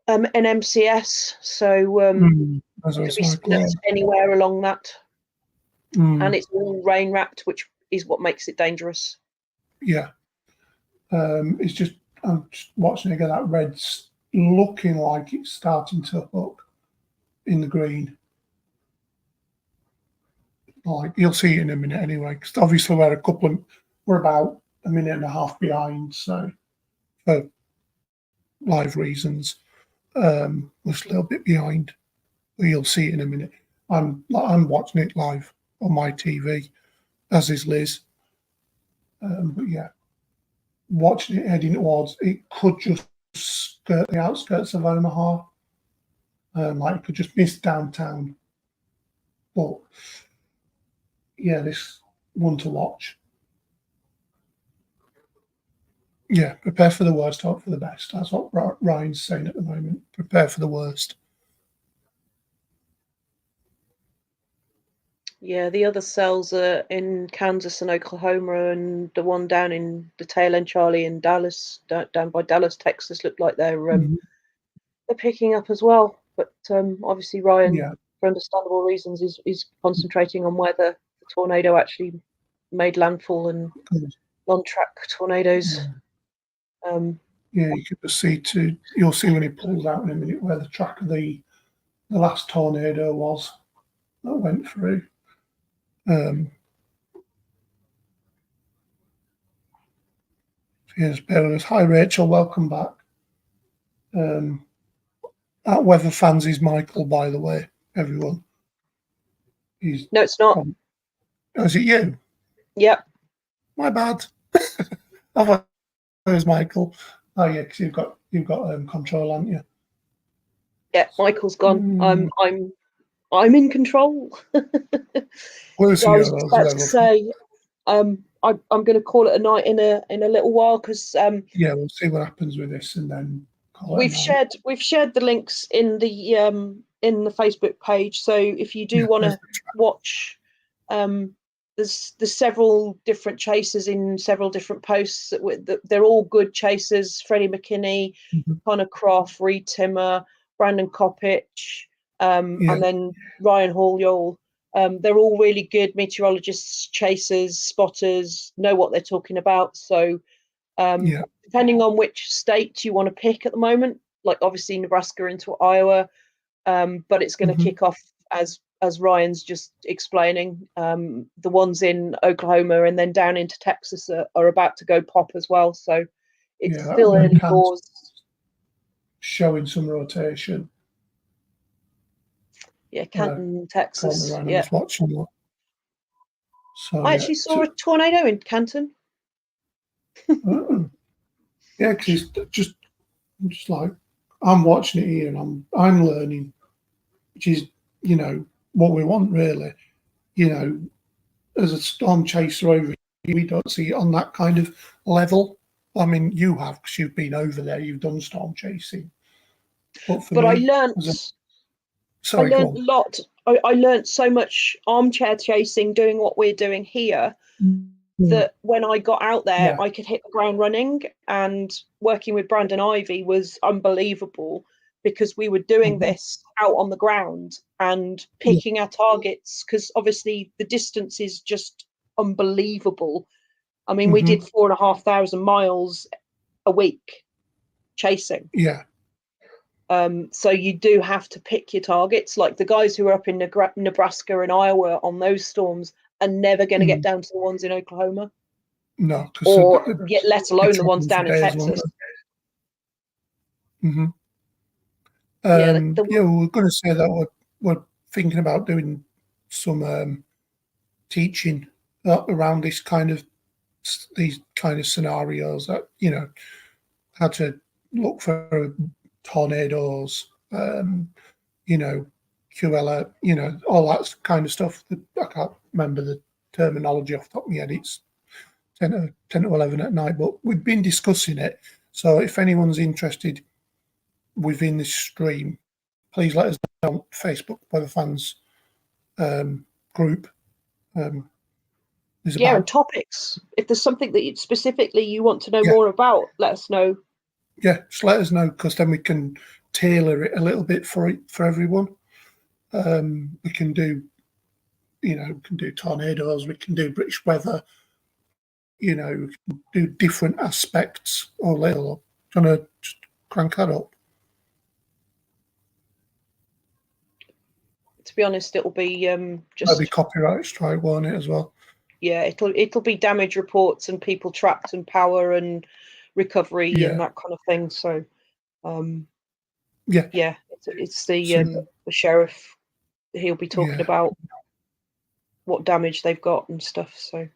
an MCS, so could be split anywhere along that, and it's all rain wrapped, which is what makes it dangerous.
It's just I'm just watching again. That red's looking like it's starting to hook in the green. Like you'll see it in a minute anyway, because obviously we're about a minute and a half behind, so for live reasons, we're just a little bit behind. But you'll see it in a minute. I'm watching it live on my TV, as is Liz. But yeah, watching it heading towards, it could just skirt the outskirts of Omaha. Like it could just miss downtown. But yeah, this one to watch. Yeah, prepare for the worst, hope for the best. That's what Ryan's saying at the moment. Prepare for the worst.
Yeah, the other cells are in Kansas and Oklahoma, and the one down in the tail end, Charlie, in Dallas, down by Dallas, Texas, look like they're picking up as well. But obviously, Ryan,
Yeah.
for understandable reasons, is concentrating on where the tornado actually made landfall and non-track tornadoes.
Yeah, you could proceed to. You'll see when he pulls out in a minute where the track of the last tornado was that went through. Here's Belarus. Hi, Rachel. Welcome back. That weather fans is Michael, by the way, everyone.
No, it's not.
Oh, is it you?
Yep.
My bad. I thought it was Michael. Oh yeah, because you've got control, haven't you?
Yeah, Michael's gone. I'm in control.
Where's
I was about to say, I'm going to call it a night in a little while because
yeah, we'll see what happens with this, and then
we've shared the links in the Facebook page. So if you do want to watch, there's several different chasers in several different posts. They're all good chasers. Freddie McKinney, Connor Croft, Reed Timmer, Brandon Coppich, and then Ryan Hall. They're all really good meteorologists, chasers, spotters, know what they're talking about. So depending on which state you want to pick at the moment, like obviously Nebraska into Iowa, but it's going to kick off as Ryan's just explaining. The ones in Oklahoma and then down into Texas are about to go pop as well. So it's still early doors.
Showing some rotation.
Yeah, Canton, Texas.
I
Yeah,
was watching that. So
I actually saw a tornado in Canton.
Yeah, because just like I'm watching it here and I'm learning, which is what we want really. As a storm chaser over here, we don't see it on that kind of level. I mean, you have because you've been over there, you've done storm chasing. But
I learned. I learned a lot. I learned so much armchair chasing doing what we're doing here that when I got out there, I could hit the ground running. And working with Brandon Ivy was unbelievable because we were doing this out on the ground and picking our targets because obviously the distance is just unbelievable. I mean, we did 4,500 miles a week chasing.
Yeah.
So you do have to pick your targets. Like the guys who are up in Nebraska and Iowa on those storms are never going to get down to the ones in Oklahoma.
No,
or let alone the ones down in Texas.
Yeah, we're going to say that we're thinking about doing some teaching around these kind of scenarios. That how to look for tornadoes, QL, all that kind of stuff. I can't remember the terminology off the top of my head. It's 10 to 11 at night, but we've been discussing it. So if anyone's interested within this stream, please let us know on Facebook by the fans group.
And topics. If there's something that specifically you want to know more about, let us know.
Yeah, just let us know because then we can tailor it a little bit for everyone. We can do, we can do tornadoes, we can do British weather, we can do different aspects or little. Trying to just crank that up.
To be honest, it'll be
That'll be copyright strike, won't it, as well?
Yeah, it'll be damage reports and people trapped and power and recovery and that kind of thing. So, it's the sheriff. He'll be talking about what damage they've got and stuff. So,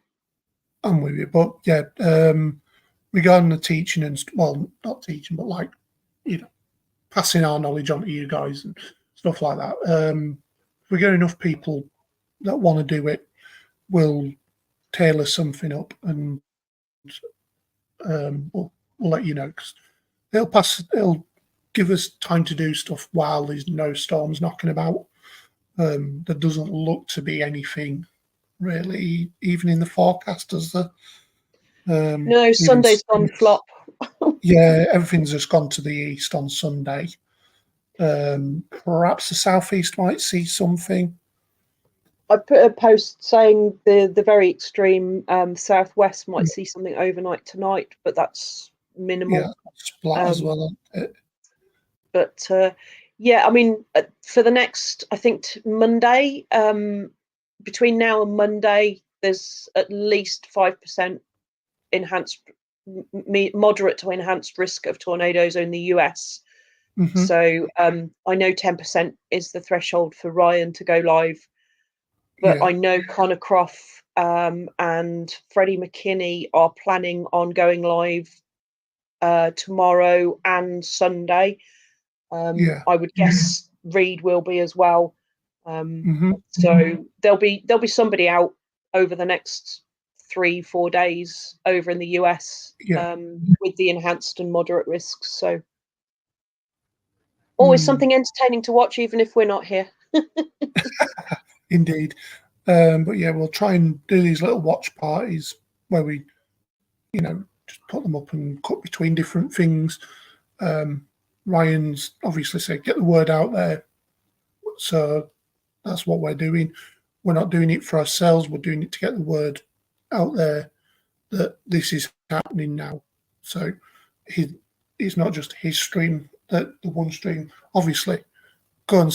I'm with you, but regarding the teaching and not teaching, but like passing our knowledge on to you guys and stuff like that. If we get enough people that want to do it will tailor something up, and we'll let you know, because it'll give us time to do stuff while there's no storms knocking about. There doesn't look to be anything really, even in the forecast, does there?
No, Sunday's gone flop.
Yeah, everything's just gone to the east on Sunday. Perhaps the southeast might see something.
I put a post saying the very extreme southwest might see something overnight tonight, but that's minimal.
Yeah, splat as well.
But yeah, I mean, for the next, I think Monday, between now and Monday, there's at least 5% enhanced, moderate to enhanced risk of tornadoes in the US. So I know 10% is the threshold for Ryan to go live, but I know Connor Croft and Freddie McKinney are planning on going live tomorrow and Sunday. I would guess Reed will be as well. So there'll be somebody out over the next 3-4 days over in the US with the enhanced and moderate risks. So always something entertaining to watch, even if we're not here.
Indeed. But yeah, we'll try and do these little watch parties where we, just put them up and cut between different things. Ryan's obviously said, get the word out there. So that's what we're doing. We're not doing it for ourselves. We're doing it to get the word out there that this is happening now. So it's not just his stream, the one stream. Obviously, go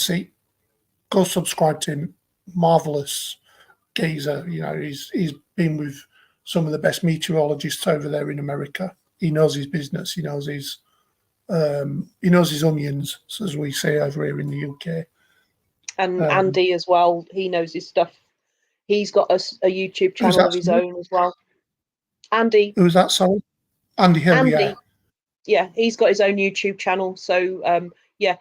subscribe to him. Marvelous geezer. He's been with some of the best meteorologists over there in America. He knows his business. He knows his onions, as we say over here in the UK. And
Andy as well. He knows his stuff. He's got a YouTube channel of his own as well. Andy.
Who's that? Sorry, Andy Hill.
Andy. Yeah, he's got his own YouTube channel. So yeah,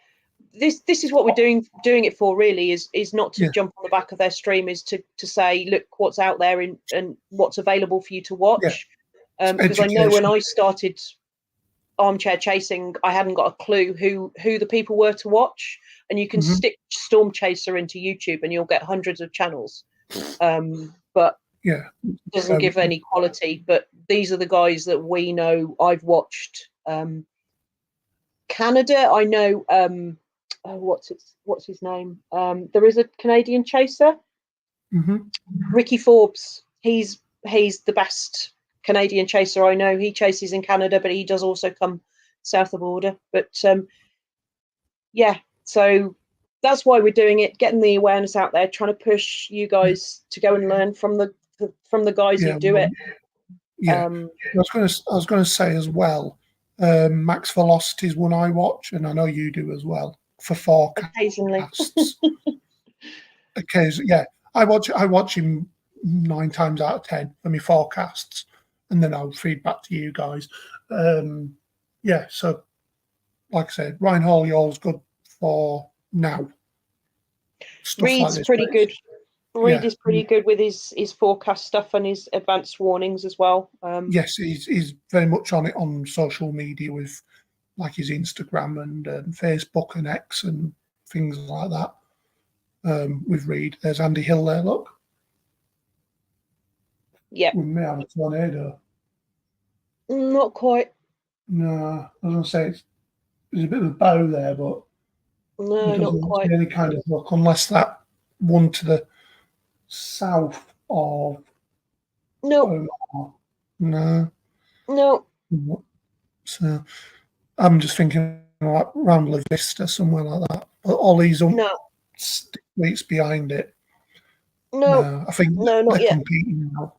this is what we're doing it for. Really, is not to jump on the back of their stream. Is to say, look, what's out there and what's available for you to watch. Because I know when I started Armchair Chasing, I hadn't got a clue who the people were to watch. And you can stick Storm Chaser into YouTube and you'll get hundreds of channels. But it doesn't give any quality. But these are the guys that we know. I've watched. Canada, I know. What's his name? There is a Canadian chaser, Ricky Forbes. He's the best Canadian chaser I know. He chases in Canada, but he does also come south of the border. But yeah, so that's why we're doing it, getting the awareness out there, trying to push you guys to go and learn from the guys who do it.
Yeah, I was going to say as well. Max Velocity is one I watch, and I know you do as well. For forecasts.
Occasionally.
Occasionally, yeah. I watch him 9 times out of 10 for my forecasts, and then I'll feed back to you guys. Yeah, so like I said, Ryan Hall-Yall's good for now.
Reed's pretty good. Reed is pretty good with his forecast stuff and his advanced warnings as well.
Yes, he's very much on it on social media with like his Instagram and Facebook and X and things like that. With Reed, there's Andy Hill there. Look,
yeah,
we may have a tornado.
Not quite.
No, I was going to say there's a bit of a bow there, but
no, not quite.
Any kind of look, unless that one to the south of.
No.
No. So I'm just thinking like Rambler Vista, somewhere like that. But all these weeks behind it.
No,
I think
not yet.
Competing now.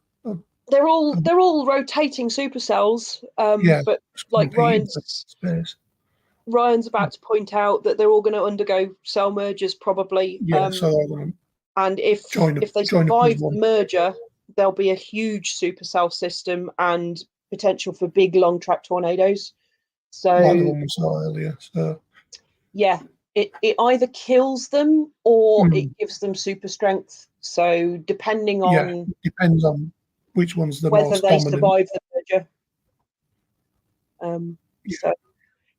They're all rotating supercells. But like Ryan's about to point out that they're all going to undergo cell mergers probably.
Yeah,
and if they survive the merger, there'll be a huge supercell system and potential for big long track tornadoes. So
like the one we saw earlier. So
yeah, it either kills them or
Hmm.
it gives them super strength. So depending
Yeah,
on
depends on which one's the
whether
most
they
dominant.
survive the merger. So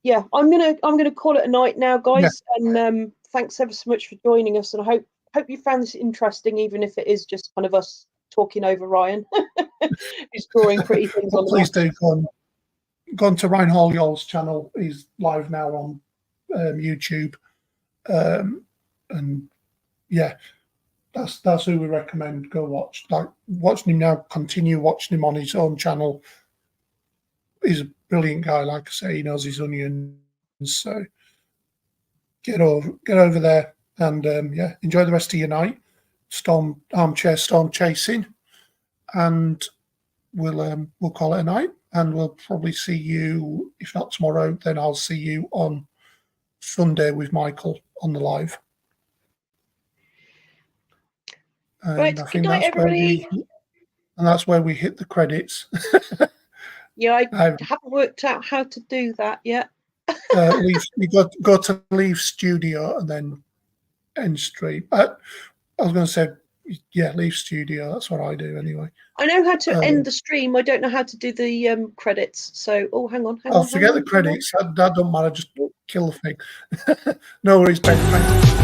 yeah, I'm gonna call it a night now, guys. And thanks ever so much for joining us. And I hope you found this interesting, even if it is just kind of us talking over Ryan, who's drawing pretty things on the
Please
map.
do go on to Ryan Holyall's channel. He's live now on YouTube, and yeah, that's who we recommend go watch. Like watching him now, continue watching him on his own channel. He's a brilliant guy. Like I say, he knows his onions. So get over there and yeah, enjoy the rest of your night. Armchair storm chasing, and we'll call it a night. And we'll probably see you, if not tomorrow, then I'll see you on Sunday with Michael on the live. And
Right,
I
good
think
night, everybody.
that's where we hit the credits.
Yeah, I haven't worked out how to do that yet.
You go to leave studio and then end stream. I was going to say, yeah, leave studio. That's what I do anyway.
I know how to end the stream. I don't know how to do the credits. So, oh, hang on.
Forget the credits. That don't matter. Just kill the thing. No worries, Ben. Thanks.